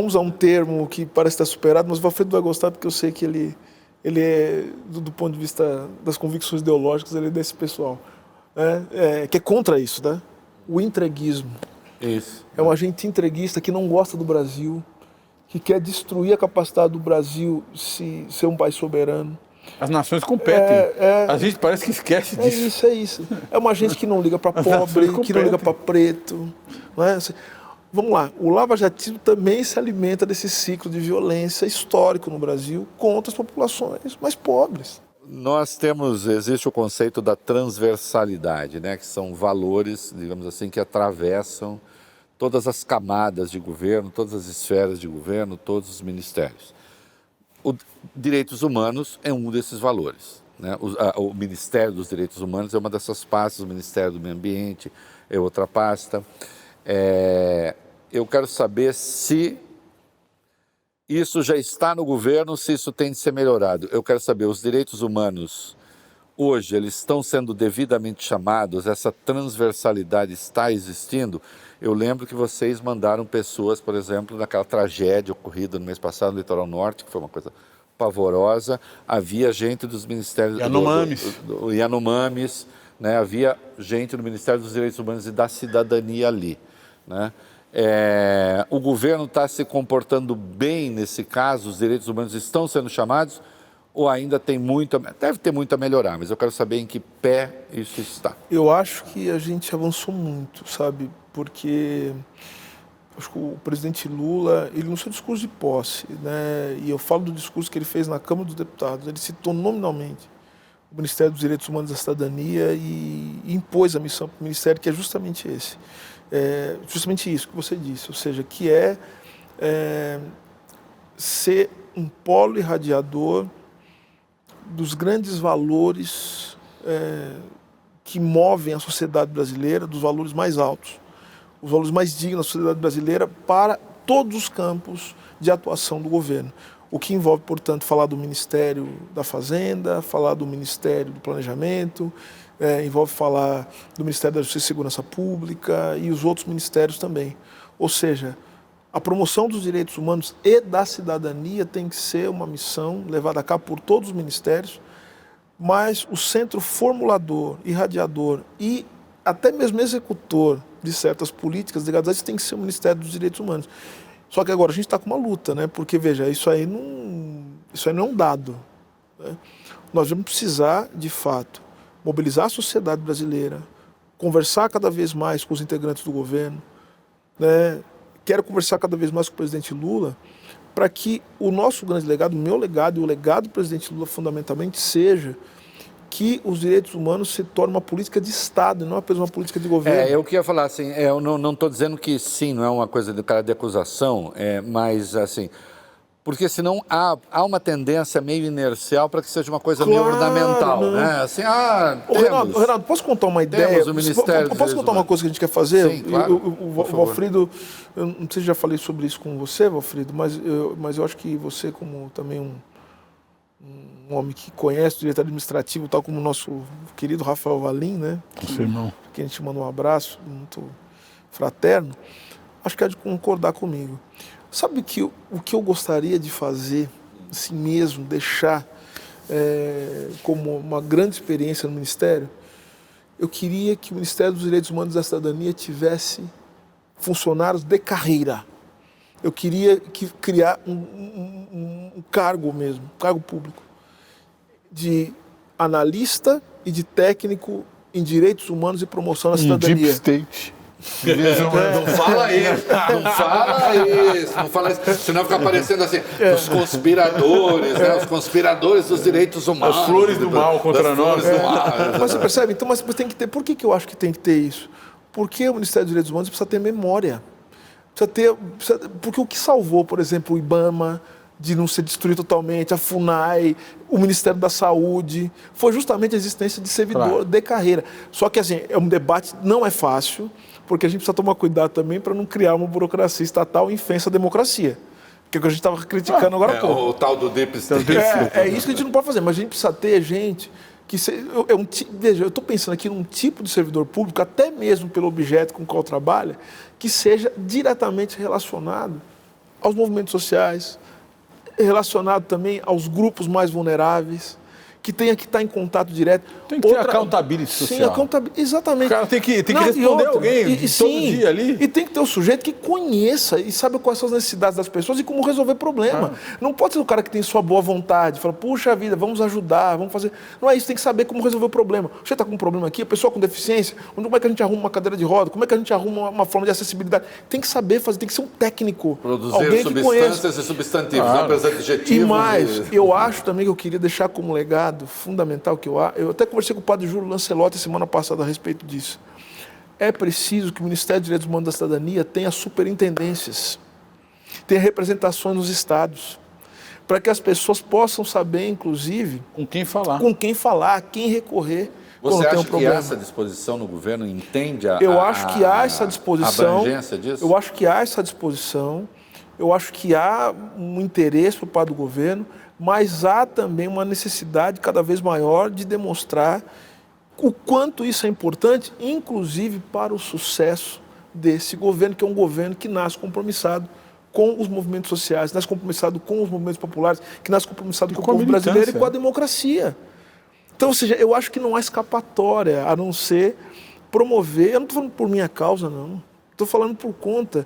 usar um termo que parece estar superado, mas o Valfredo vai gostar porque eu sei que ele é, do ponto de vista das convicções ideológicas, ele é desse pessoal, que é contra isso, né? O entreguismo. Isso. É um agente entreguista que não gosta do Brasil, que quer destruir a capacidade do Brasil ser um país soberano. As nações competem. A gente parece que esquece disso. É isso. É uma gente que não liga para pobre, que não liga para preto. Não é? Vamos lá, o lavajatismo também se alimenta desse ciclo de violência histórico no Brasil contra as populações mais pobres. Existe o conceito da transversalidade, né? Que são valores, digamos assim, que atravessam todas as camadas de governo, todas as esferas de governo, todos os ministérios. Direitos humanos é um desses valores, né? O Ministério dos Direitos Humanos é uma dessas pastas, o Ministério do Meio Ambiente é outra pasta. Eu quero saber se isso já está no governo, se isso tem de ser melhorado. Eu quero saber, os direitos humanos, hoje, eles estão sendo devidamente chamados, essa transversalidade está existindo? Eu lembro que vocês mandaram pessoas, por exemplo, naquela tragédia ocorrida no mês passado no Litoral Norte, que foi uma coisa pavorosa, havia gente dos ministérios... Yanomamis, né? Havia gente do Ministério dos Direitos Humanos e da Cidadania ali, né? O governo está se comportando bem nesse caso? Os direitos humanos estão sendo chamados? Ou ainda deve ter muito a melhorar, mas eu quero saber em que pé isso está. Eu acho que a gente avançou muito, sabe? Porque acho que o presidente Lula, ele no seu discurso de posse, né? E eu falo do discurso que ele fez na Câmara dos Deputados, ele citou nominalmente o Ministério dos Direitos Humanos e da Cidadania e impôs a missão para o Ministério, que é justamente esse. Justamente isso que você disse, ou seja, que ser um polo irradiador dos grandes valores que movem a sociedade brasileira, dos valores mais altos, os valores mais dignos da sociedade brasileira para todos os campos de atuação do governo. O que envolve, portanto, falar do Ministério da Fazenda, falar do Ministério do Planejamento, envolve falar do Ministério da Justiça e Segurança Pública e os outros ministérios também. Ou seja, a promoção dos direitos humanos e da cidadania tem que ser uma missão levada a cabo por todos os ministérios, mas o centro formulador, irradiador e até mesmo executor de certas políticas ligadas a isso tem que ser o Ministério dos Direitos Humanos. Só que agora a gente está com uma luta, né? Porque, veja, isso aí não é um dado, né? Nós vamos precisar, de fato, mobilizar a sociedade brasileira, conversar cada vez mais com os integrantes do governo, né? Quero conversar cada vez mais com o presidente Lula para que o nosso grande legado, o meu legado e o legado do presidente Lula fundamentalmente seja que os direitos humanos se tornem uma política de Estado e não apenas uma política de governo. Eu queria falar assim, eu não estou dizendo que sim, não é uma coisa de cara de acusação, mas assim, porque senão há uma tendência meio inercial para que seja uma coisa meio ornamental, né? Assim, Renato, posso contar uma ideia? Posso contar uma coisa que a gente quer fazer? Sim, claro. O Valfredo, eu não sei se já falei sobre isso com você, Valfredo, mas eu acho que você, como também um homem que conhece o direito administrativo, tal como o nosso querido Rafael Valim, né? Que a gente manda um abraço muito fraterno, acho que há de concordar comigo. Sabe o que eu gostaria de fazer, assim mesmo, deixar como uma grande experiência no Ministério? Eu queria que o Ministério dos Direitos Humanos e da Cidadania tivesse funcionários de carreira. Eu queria criar um cargo mesmo, um cargo público, de analista e de técnico em direitos humanos e promoção da Um cidadania. deep state. Não fala isso, não fala isso, senão fica aparecendo assim, os conspiradores, né? Os conspiradores dos direitos humanos. As flores do mal contra nós. Mas você percebe? Então, mas tem que ter. Por que eu acho que tem que ter isso? Porque o Ministério dos Direitos Humanos precisa ter memória. Porque o que salvou, por exemplo, o IBAMA de não ser destruído totalmente, a FUNAI, o Ministério da Saúde, foi justamente a existência de servidor de carreira. Só que assim, é um debate, não é fácil, porque a gente precisa tomar cuidado também para não criar uma burocracia estatal infensa à democracia. Que é o que a gente estava criticando agora há pouco. O tal do deep state. É isso que a gente não pode fazer, mas a gente precisa ter gente que... Veja, eu estou pensando aqui num tipo de servidor público, até mesmo pelo objeto com o qual trabalha, que seja diretamente relacionado aos movimentos sociais, relacionado também aos grupos mais vulneráveis, que tenha que estar em contato direto. Tem que ter accountability social. Sim, exatamente. O cara tem que responder alguém todo dia ali. E tem que ter um sujeito que conheça e saiba quais são as necessidades das pessoas e como resolver problema. Não pode ser o cara que tem sua boa vontade, fala, puxa vida, vamos ajudar, vamos fazer... Não é isso, tem que saber como resolver o problema. Você está com um problema aqui, a pessoa com deficiência, como é que a gente arruma uma cadeira de roda, como é que a gente arruma uma forma de acessibilidade? Tem que saber fazer, tem que ser um técnico. Produzir alguém substâncias e substantivos, não apenas adjetivos. E mais, eu acho também que eu queria deixar como legado fundamental que eu até conversei com o padre Júlio Lancelotti semana passada a respeito disso. É preciso que o Ministério dos Direitos Humanos da Cidadania tenha superintendências, tenha representações nos estados, para que as pessoas possam saber, inclusive, com quem falar, quem recorrer. Você acha que há essa disposição no governo? Entende eu acho que há essa disposição. A abrangência disso? Eu acho que há essa disposição. Eu acho que há um interesse por parte do governo, mas há também uma necessidade cada vez maior de demonstrar o quanto isso é importante, inclusive para o sucesso desse governo, que é um governo que nasce compromissado com os movimentos sociais, nasce compromissado com os movimentos populares, que nasce compromissado com o povo brasileiro e com a democracia. Então, ou seja, eu acho que não há escapatória a não ser promover, eu não estou falando por minha causa, não, estou falando por conta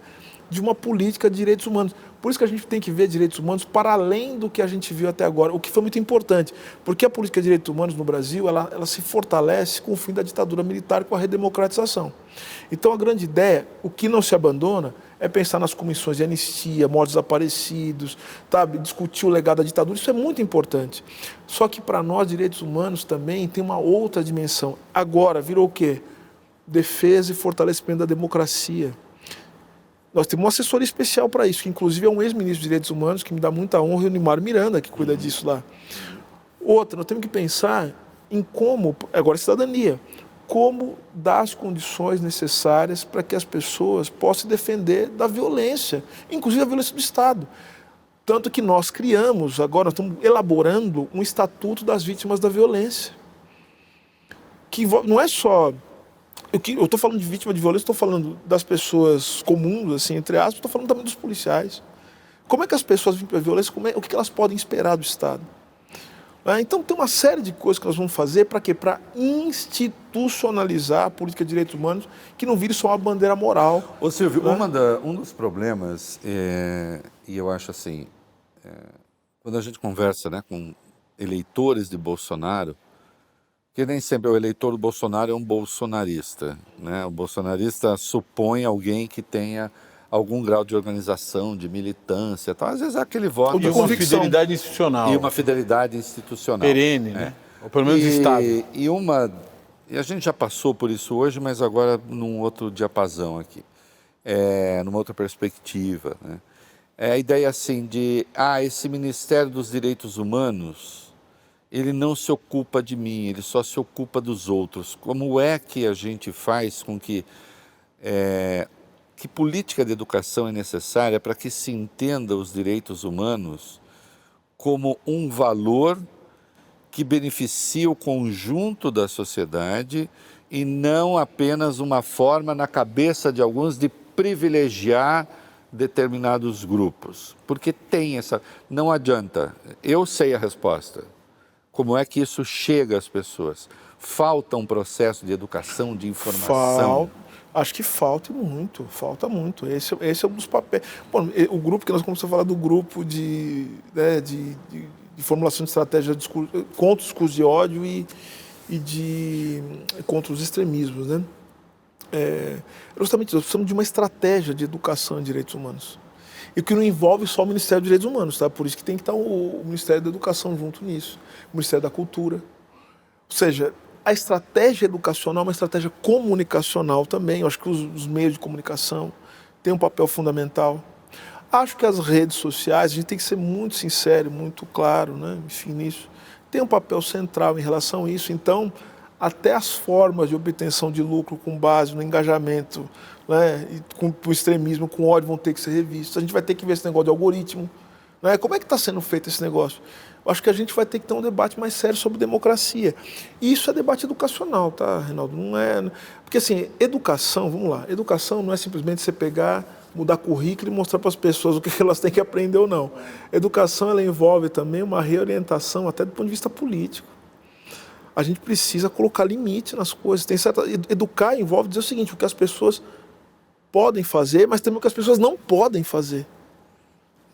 de uma política de direitos humanos. Por isso que a gente tem que ver direitos humanos para além do que a gente viu até agora, o que foi muito importante, porque a política de direitos humanos no Brasil, ela se fortalece com o fim da ditadura militar, com a redemocratização. Então a grande ideia, o que não se abandona, é pensar nas comissões de anistia, mortos desaparecidos, sabe, discutir o legado da ditadura, isso é muito importante. Só que para nós, direitos humanos também tem uma outra dimensão. Agora, virou o quê? Defesa e fortalecimento da democracia. Nós temos uma assessoria especial para isso, que inclusive é um ex-ministro de Direitos Humanos, que me dá muita honra, o Neymar Miranda, que cuida disso lá. Outra, nós temos que pensar em como, agora cidadania, como dar as condições necessárias para que as pessoas possam se defender da violência, inclusive a violência do Estado. Tanto que nós criamos, agora nós estamos elaborando um estatuto das vítimas da violência, que não é só... Eu estou falando de vítima de violência, estou falando das pessoas comuns, assim, entre aspas, estou falando também dos policiais. Como é que as pessoas vivem a violência, o que elas podem esperar do Estado? Então tem uma série de coisas que nós vamos fazer para quê? Para institucionalizar a política de direitos humanos, que não vire só uma bandeira moral. Ô Silvio, um dos problemas, e eu acho assim, quando a gente conversa, né, com eleitores de Bolsonaro, que nem sempre o eleitor do Bolsonaro é um bolsonarista, né? O bolsonarista supõe alguém que tenha algum grau de organização, de militância, tal. Às vezes é aquele voto... E uma fidelidade institucional. E uma fidelidade institucional. Perene, né? Ou pelo menos Estado. E a gente já passou por isso hoje, mas agora num outro diapasão aqui, numa outra perspectiva, né? A ideia assim de, esse Ministério dos Direitos Humanos... ele não se ocupa de mim, ele só se ocupa dos outros. Como é que a gente faz com que política de educação é necessária para que se entenda os direitos humanos como um valor que beneficia o conjunto da sociedade e não apenas uma forma na cabeça de alguns de privilegiar determinados grupos? Porque tem essa... Não adianta, eu sei a resposta. Como é que isso chega às pessoas? Falta um processo de educação, de informação? Acho que falta muito. Esse é um dos papéis. Bom, o grupo que nós começamos a falar do grupo de formulação de estratégia contra o discurso de ódio e contra os extremismos, né? Justamente nós precisamos de uma estratégia de educação em direitos humanos. E que não envolve só o Ministério dos Direitos Humanos, tá? Por isso que tem que estar o Ministério da Educação junto nisso, o Ministério da Cultura. Ou seja, a estratégia educacional é uma estratégia comunicacional também. Eu acho que os meios de comunicação têm um papel fundamental. Acho que as redes sociais, a gente tem que ser muito sincero, muito claro, né? Enfim, nisso. Tem um papel central em relação a isso. Então, até as formas de obtenção de lucro com base no engajamento, né, e com o extremismo, com ódio, vão ter que ser revistos. A gente vai ter que ver esse negócio de algoritmo. Né? Como é que está sendo feito esse negócio? Eu acho que a gente vai ter que ter um debate mais sério sobre democracia. E isso é debate educacional, tá, Reinaldo? Não é... Porque, assim, educação, vamos lá, educação não é simplesmente você pegar, mudar currículo e mostrar para as pessoas o que elas têm que aprender ou não. Educação, ela envolve também uma reorientação, até do ponto de vista político. A gente precisa colocar limite nas coisas. Educar envolve dizer o seguinte, o que as pessoas podem fazer, mas também o que as pessoas não podem fazer.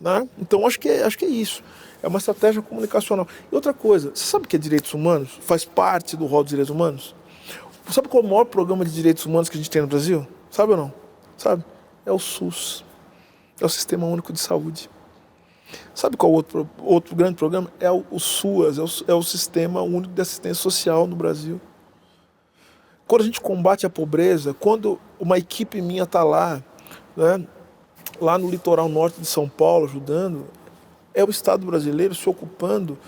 Né? Então, acho que é isso. É uma estratégia comunicacional. E outra coisa, você sabe o que é direitos humanos? Faz parte do rol dos direitos humanos? Sabe qual é o maior programa de direitos humanos que a gente tem no Brasil? Sabe ou não? Sabe? É o SUS. É o Sistema Único de Saúde. Sabe qual outro grande programa? É o SUAS, é o Sistema Único de Assistência Social no Brasil. Quando a gente combate a pobreza, quando uma equipe minha está lá, né, lá no litoral norte de São Paulo, ajudando, é o Estado brasileiro se ocupando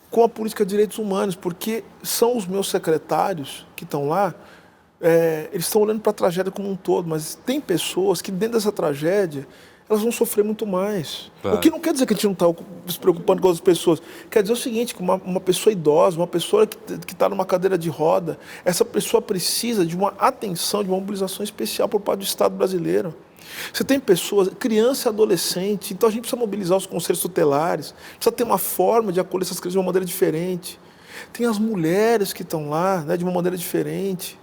com a política de direitos humanos, porque são os meus secretários que estão lá, eles estão olhando para a tragédia como um todo, mas tem pessoas que dentro dessa tragédia elas vão sofrer muito mais. Claro. O que não quer dizer que a gente não está se preocupando com as pessoas. Quer dizer o seguinte, que uma pessoa idosa, uma pessoa que está numa cadeira de roda, essa pessoa precisa de uma atenção, de uma mobilização especial por parte do Estado brasileiro. Você tem pessoas, criança e adolescente, então a gente precisa mobilizar os conselhos tutelares, precisa ter uma forma de acolher essas crianças de uma maneira diferente. Tem as mulheres que estão lá, né, de uma maneira diferente.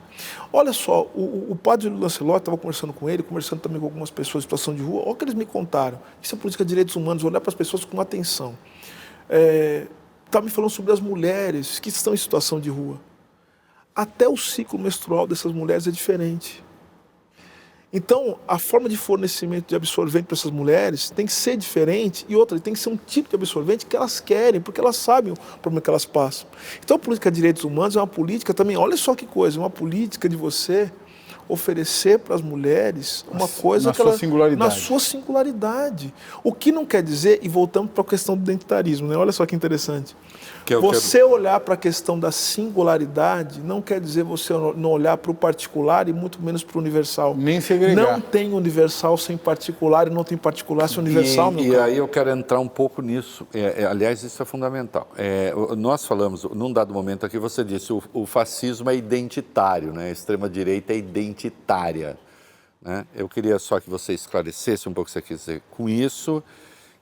Olha só, o padre Lancelotti, estava conversando com ele, conversando também com algumas pessoas em situação de rua, olha o que eles me contaram. Isso é política de direitos humanos, olhar para as pessoas com atenção. Estava me falando sobre as mulheres que estão em situação de rua. Até o ciclo menstrual dessas mulheres é diferente. Então, a forma de fornecimento de absorvente para essas mulheres tem que ser diferente e outra, tem que ser um tipo de absorvente que elas querem, porque elas sabem o problema que elas passam. Então, a política de direitos humanos é uma política também, olha só que coisa, uma política de você oferecer para as mulheres uma coisa na sua singularidade. O que não quer dizer, e voltamos para a questão do identitarismo, né? Olha só que interessante. Você olhar para a questão da singularidade não quer dizer você não olhar para o particular e muito menos para o universal. Nem segregar. Não tem universal sem particular e não tem particular sem universal. E aí eu quero entrar um pouco nisso. Aliás, isso é fundamental. Nós falamos, num dado momento aqui, você disse o fascismo é identitário, né? A extrema-direita é identitária. Né? Eu queria só que você esclarecesse um pouco o que você quer dizer com isso.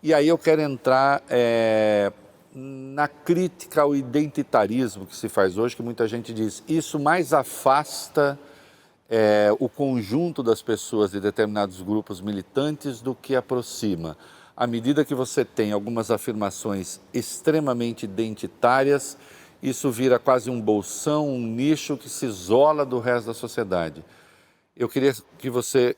E aí eu quero entrar... na crítica ao identitarismo que se faz hoje, que muita gente diz, isso mais afasta o conjunto das pessoas de determinados grupos militantes do que aproxima. À medida que você tem algumas afirmações extremamente identitárias, isso vira quase um bolsão, um nicho que se isola do resto da sociedade. Eu queria que você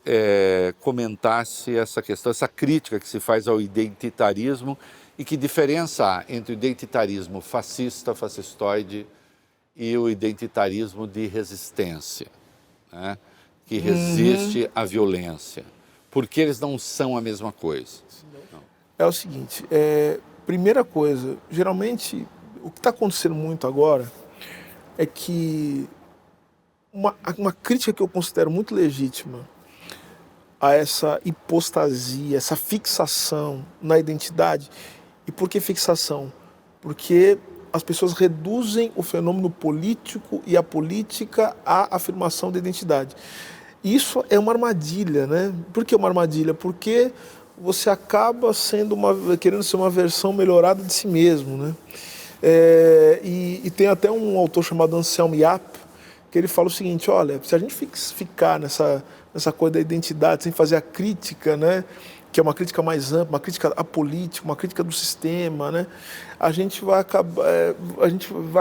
comentasse essa questão, essa crítica que se faz ao identitarismo. E que diferença há entre o identitarismo fascista, fascistoide e o identitarismo de resistência, né? Que resiste à violência? Porque eles não são a mesma coisa. Não. É o seguinte, primeira coisa, geralmente o que está acontecendo muito agora é que uma crítica que eu considero muito legítima a essa hipostasia, essa fixação na identidade. E por que fixação? Porque as pessoas reduzem o fenômeno político e a política à afirmação da identidade. Isso é uma armadilha, né? Por que uma armadilha? Porque você acaba querendo ser uma versão melhorada de si mesmo, né? E tem até um autor chamado Anselmo Yap, que ele fala o seguinte, olha, se a gente ficar nessa coisa da identidade, sem fazer a crítica, né, que é uma crítica mais ampla, uma crítica à política, uma crítica do sistema, né? A gente vai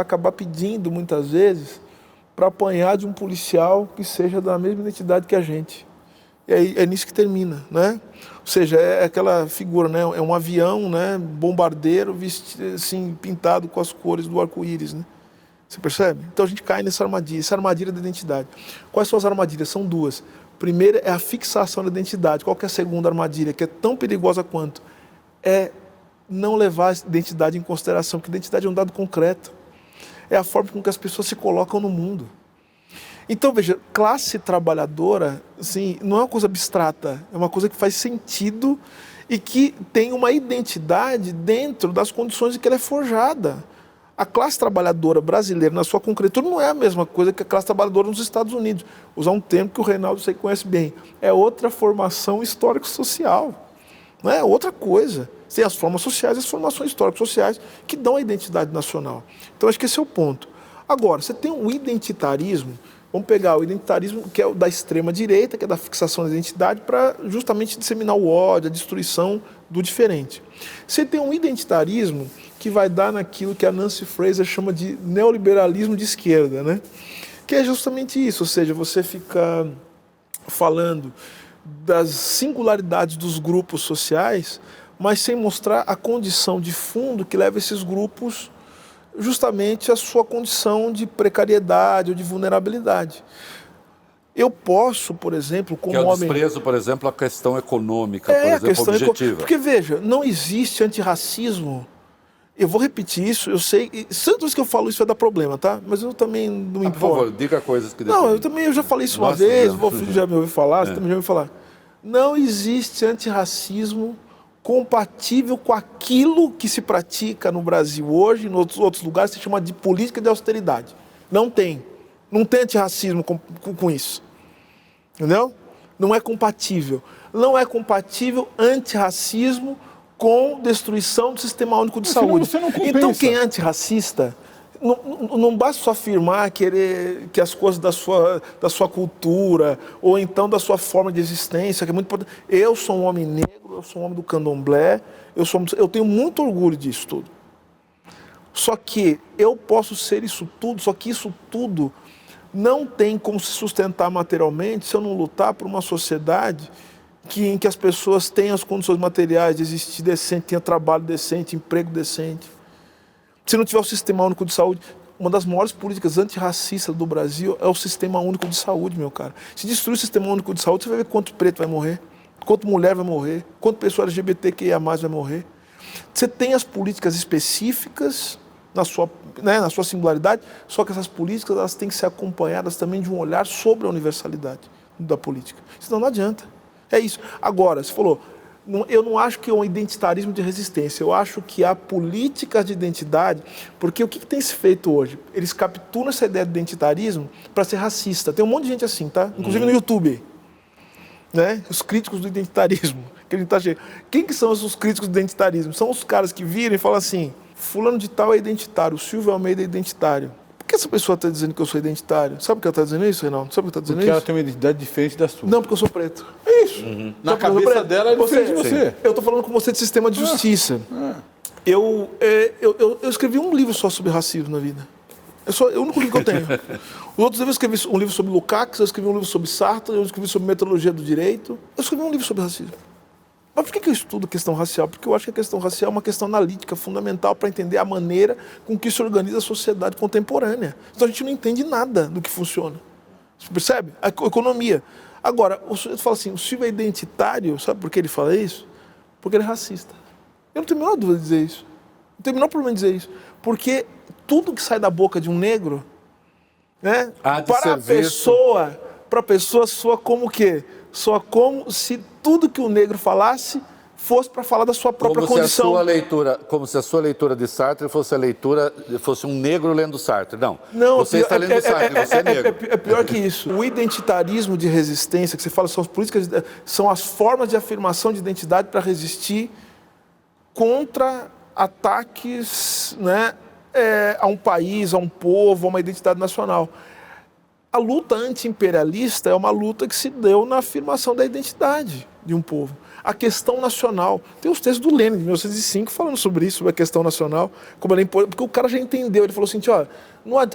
acabar pedindo, muitas vezes, para apanhar de um policial que seja da mesma identidade que a gente. E aí é nisso que termina, né? Ou seja, é aquela figura, né? É um avião, né? Bombardeiro vestido, assim, pintado com as cores do arco-íris, né? Você percebe? Então a gente cai nessa armadilha da identidade. Quais são as armadilhas? São duas. Primeira é a fixação da identidade. Qual que é a segunda armadilha, que é tão perigosa quanto? É não levar a identidade em consideração, porque identidade é um dado concreto. É a forma com que as pessoas se colocam no mundo. Então, veja, classe trabalhadora, assim, não é uma coisa abstrata, é uma coisa que faz sentido e que tem uma identidade dentro das condições em que ela é forjada. A classe trabalhadora brasileira, na sua concretude, não é a mesma coisa que a classe trabalhadora nos Estados Unidos. Usar um termo que o Reinaldo você conhece bem. É outra formação histórico-social. Não é outra coisa. Tem as formas sociais e as formações históricos-sociais que dão a identidade nacional. Então, acho que esse é o ponto. Agora, você tem um identitarismo. Vamos pegar o identitarismo, que é o da extrema-direita, que é da fixação da identidade, para justamente disseminar o ódio, a destruição do diferente. Você tem um identitarismo que vai dar naquilo que a Nancy Fraser chama de neoliberalismo de esquerda, né? Que é justamente isso, ou seja, você fica falando das singularidades dos grupos sociais, mas sem mostrar a condição de fundo que leva esses grupos justamente à sua condição de precariedade ou de vulnerabilidade. Eu posso, por exemplo, como homem... Que é o desprezo, por exemplo, à questão econômica, por exemplo, objetiva. Porque, veja, não existe antirracismo. Eu vou repetir isso, eu sei... Sempre que eu falo isso vai dar problema, tá? Mas eu também não me importo. Por favor, diga coisas que... Não, eu já falei isso uma vez, você já me ouviu falar, você também já ouviu falar. Não existe antirracismo compatível com aquilo que se pratica no Brasil hoje, em outros lugares, se chama de política de austeridade. Não tem. Não tem antirracismo com isso. Entendeu? Não é compatível. Não é compatível antirracismo com destruição do Sistema Único de Saúde. Então, quem é antirracista, não basta só afirmar que as coisas da sua cultura, ou então da sua forma de existência, que é muito importante. Eu sou um homem negro, eu sou um homem do candomblé, eu tenho muito orgulho disso tudo. Só que eu posso ser isso tudo, só que isso tudo não tem como se sustentar materialmente se eu não lutar por uma sociedade em que as pessoas tenham as condições materiais de existir decente, tenham trabalho decente, emprego decente. Se não tiver o Sistema Único de Saúde, uma das maiores políticas antirracistas do Brasil é o Sistema Único de Saúde, meu cara. Se destruir o Sistema Único de Saúde, você vai ver quanto preto vai morrer, quanto mulher vai morrer, quanto pessoa LGBTQIA+ vai morrer. Você tem as políticas específicas na sua singularidade, só que essas políticas elas têm que ser acompanhadas também de um olhar sobre a universalidade da política. Senão não adianta. É isso. Agora, você falou, eu não acho que é um identitarismo de resistência, eu acho que há políticas de identidade, porque o que tem se feito hoje? Eles capturam essa ideia de identitarismo para ser racista. Tem um monte de gente assim, tá? Inclusive no YouTube. Né? Os críticos do identitarismo. Que a gente tá cheio. Quem que são os críticos do identitarismo? São os caras que viram e falam assim, fulano de tal é identitário, o Silvio Almeida é identitário. Por que essa pessoa está dizendo que eu sou identitário? Sabe por que ela está dizendo isso, Reinaldo? Sabe por que ela está dizendo porque isso? ela tem uma identidade diferente da sua. Não, porque eu sou preto. É isso. Na cabeça dela é diferente de você. Eu estou falando com você de sistema de justiça. Eu escrevi um livro só sobre racismo na vida. É o único livro que eu tenho. Os outros eu escrevi um livro sobre Lukács, eu escrevi um livro sobre Sartre, eu escrevi sobre metodologia do direito. Eu escrevi um livro sobre racismo. Mas por que eu estudo a questão racial? Porque eu acho que a questão racial é uma questão analítica fundamental para entender a maneira com que se organiza a sociedade contemporânea. Então a gente não entende nada do que funciona. Você percebe? A economia. Agora, o sujeito fala assim, o Silvio é identitário, sabe por que ele fala isso? Porque ele é racista. Eu não tenho a menor dúvida de dizer isso. Não tenho o menor problema de dizer isso. Porque tudo que sai da boca de um negro, né, para a pessoa soa como o quê? Soa como se tudo que o negro falasse fosse para falar da sua própria condição. Como se a sua leitura de Sartre fosse um negro lendo Sartre. Não, você está lendo Sartre, você é negro. É pior que isso. O identitarismo de resistência, que você fala, são as políticas, são as formas de afirmação de identidade para resistir contra ataques, né, a um país, a um povo, a uma identidade nacional. A luta anti-imperialista é uma luta que se deu na afirmação da identidade de um povo. a questão nacional. Tem os textos do Lênin, de 1905, falando sobre isso, sobre a questão nacional, como ela é importante, porque o cara já entendeu, ele falou assim, ó,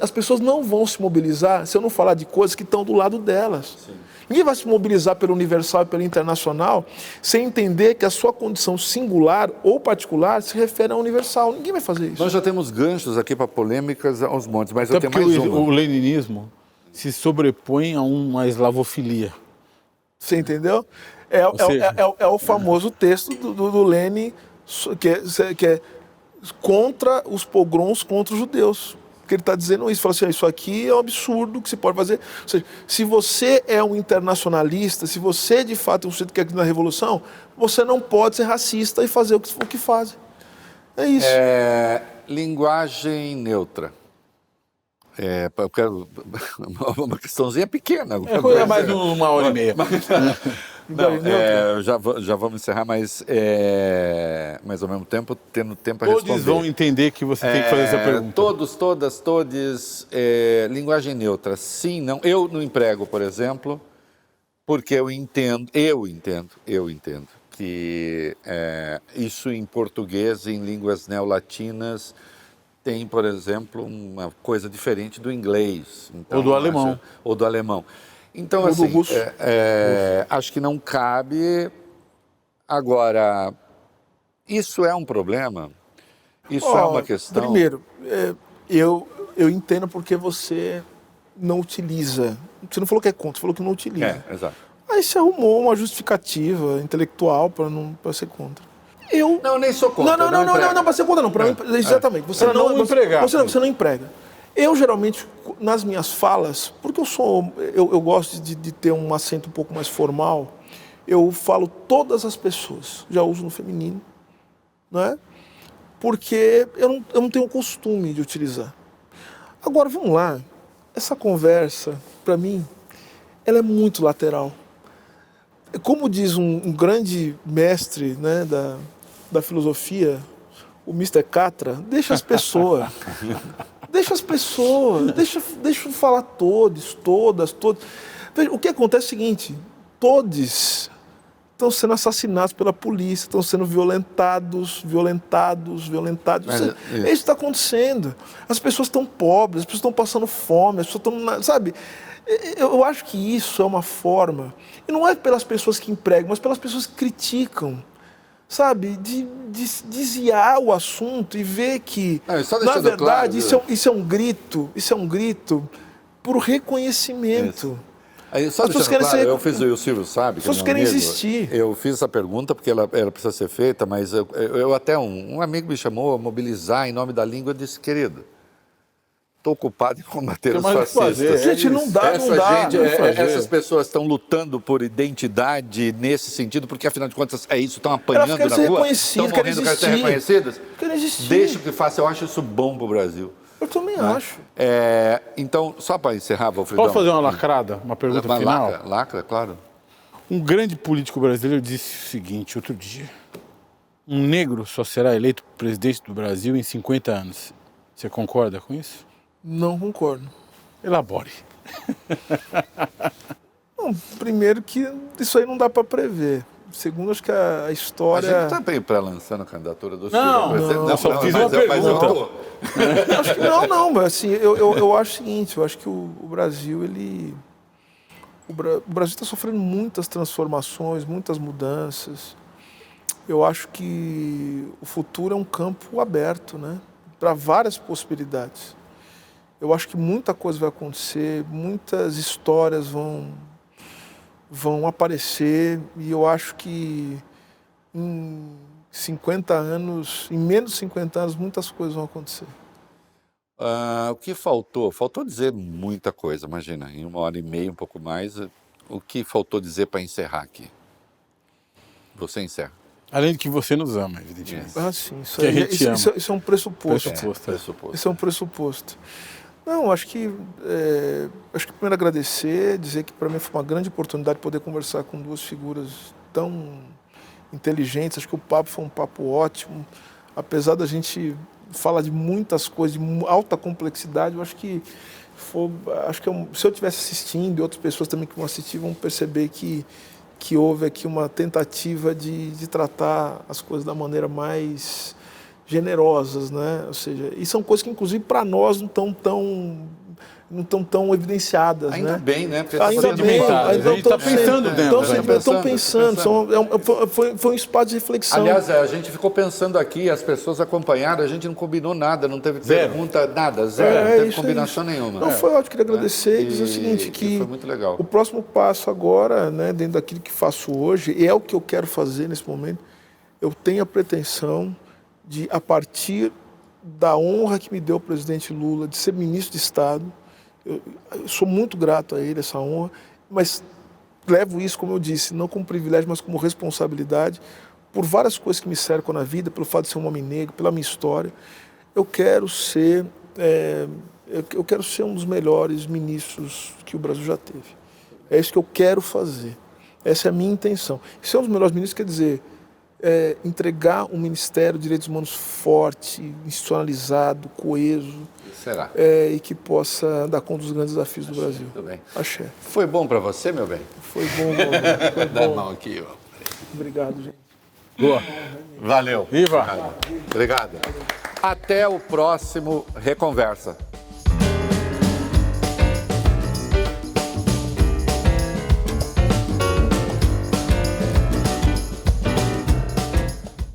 as pessoas não vão se mobilizar se eu não falar de coisas que estão do lado delas. Sim. Ninguém vai se mobilizar pelo universal e pelo internacional sem entender que a sua condição singular ou particular se refere ao universal. Ninguém vai fazer isso. Nós já temos ganchos aqui para polêmicas aos montes, mas até eu tenho mais uma. O leninismo se sobrepõe a uma eslavofilia. Você entendeu? É o famoso texto do Lenin, que é contra os pogroms contra os judeus. Porque ele está dizendo isso, fala assim, isso aqui é um absurdo que se pode fazer. Ou seja, se você é um internacionalista, se você de fato é um sujeito que quer na revolução, você não pode ser racista e fazer o que fazem. É isso. Linguagem neutra. Eu quero uma questãozinha pequena. É mais uma hora e meia. Não, já vamos encerrar, mas ao mesmo tempo, tendo tempo a responder. Todos vão entender que você tem que fazer essa pergunta. Todos, linguagem neutra, sim, não. Eu não emprego, por exemplo, porque eu entendo que isso em português e em línguas neolatinas tem, por exemplo, uma coisa diferente do inglês. Então, ou do alemão. Ou do alemão. Então, assim, acho que não cabe. Agora, isso é um problema? Isso é uma questão? Primeiro, eu entendo porque você não utiliza. Você não falou que é contra, você falou que não utiliza. Exato. Aí você arrumou uma justificativa intelectual para ser contra. Não, nem sou contra. Não, para ser contra não. Exatamente. Você não emprega. Eu, geralmente, nas minhas falas, porque eu gosto de ter um acento um pouco mais formal, eu falo todas as pessoas, já uso no feminino, né? Porque eu não tenho o costume de utilizar. Agora, vamos lá, essa conversa, para mim, ela é muito lateral. Como diz um grande mestre, né, da filosofia, o Mr. Catra, deixa as pessoas... Deixa eu falar todas. Veja, o que acontece é o seguinte, todos estão sendo assassinados pela polícia, estão sendo violentados. Isso está acontecendo. As pessoas estão pobres, as pessoas estão passando fome, as pessoas estão... Sabe? Eu acho que isso é uma forma, e não é pelas pessoas que empregam, mas pelas pessoas que criticam. Sabe, de desviar o assunto e ver que, na verdade, claro, isso é um grito por reconhecimento. Aí, só deixando claro, o Silvio sabe. As pessoas querem existir. Eu fiz essa pergunta porque ela precisa ser feita, mas eu até um amigo me chamou a mobilizar em nome da língua e disse, querido, estou ocupado em combater os fascistas. Gente, não dá. Essas pessoas estão lutando por identidade nesse sentido, porque afinal de contas é isso, estão apanhando na rua, estão morrendo, querem ser reconhecidas. Deixa que faça, eu acho isso bom para o Brasil. Eu também acho. Então, só para encerrar, Valfridão. Posso fazer uma lacrada, uma pergunta final? Lacra, claro. Um grande político brasileiro disse o seguinte, outro dia, um negro só será eleito presidente do Brasil em 50 anos. Você concorda com isso? Não concordo. Elabore. Primeiro que isso aí não dá para prever. Segundo, acho que a história... A gente está bem pré-lançando a candidatura do Silvio. Não, só fiz uma pergunta. Acho que não, mas assim, eu acho o seguinte, eu acho que o Brasil, o Brasil está sofrendo muitas transformações, muitas mudanças. Eu acho que o futuro é um campo aberto, né, para várias possibilidades. Eu acho que muita coisa vai acontecer, muitas histórias vão aparecer, e eu acho que em 50 anos, em menos de 50 anos, muitas coisas vão acontecer. O que faltou? Faltou dizer muita coisa, imagina, em 1h30, um pouco mais, o que faltou dizer para encerrar aqui? Você encerra. Além de que você nos ama, evidentemente. Sim, isso é um pressuposto. Isso é um pressuposto. Não, acho que primeiro agradecer, dizer que para mim foi uma grande oportunidade poder conversar com duas figuras tão inteligentes. Acho que o papo foi um papo ótimo. Apesar da gente falar de muitas coisas, de alta complexidade, eu acho que se eu estivesse assistindo e outras pessoas também que vão assistir vão perceber que que houve aqui uma tentativa de tratar as coisas da maneira mais generosas, né? Ou seja, e são coisas que, inclusive, para nós não estão tão evidenciadas. Ainda né? bem, né? Porque Ainda bem, a gente está pensando dentro. Estão pensando. Foi um espaço de reflexão. Aliás, a gente ficou pensando aqui, as pessoas acompanharam, a gente não combinou nada, não teve pergunta, nada, zero, não teve combinação nenhuma. Não, foi ótimo, queria agradecer e dizer o seguinte, que foi muito legal. O próximo passo agora, né, dentro daquilo que faço hoje, e é o que eu quero fazer nesse momento, eu tenho a pretensão de, a partir da honra que me deu o presidente Lula de ser ministro de Estado, eu sou muito grato a ele, essa honra, mas levo isso, como eu disse, não como privilégio, mas como responsabilidade, por várias coisas que me cercam na vida, pelo fato de ser um homem negro, pela minha história. Eu quero ser um dos melhores ministros que o Brasil já teve. É isso que eu quero fazer. Essa é a minha intenção. Ser um dos melhores ministros quer dizer entregar um Ministério de Direitos Humanos forte, institucionalizado, coeso. Será? E que possa dar conta dos grandes desafios do Brasil. Muito bem. Axé. Foi bom para você, meu bem? Foi bom, meu amigo. Foi Dá a bom. mão aqui, ó. Obrigado, gente. Boa. Valeu. Viva! Obrigado. Até o próximo Reconversa.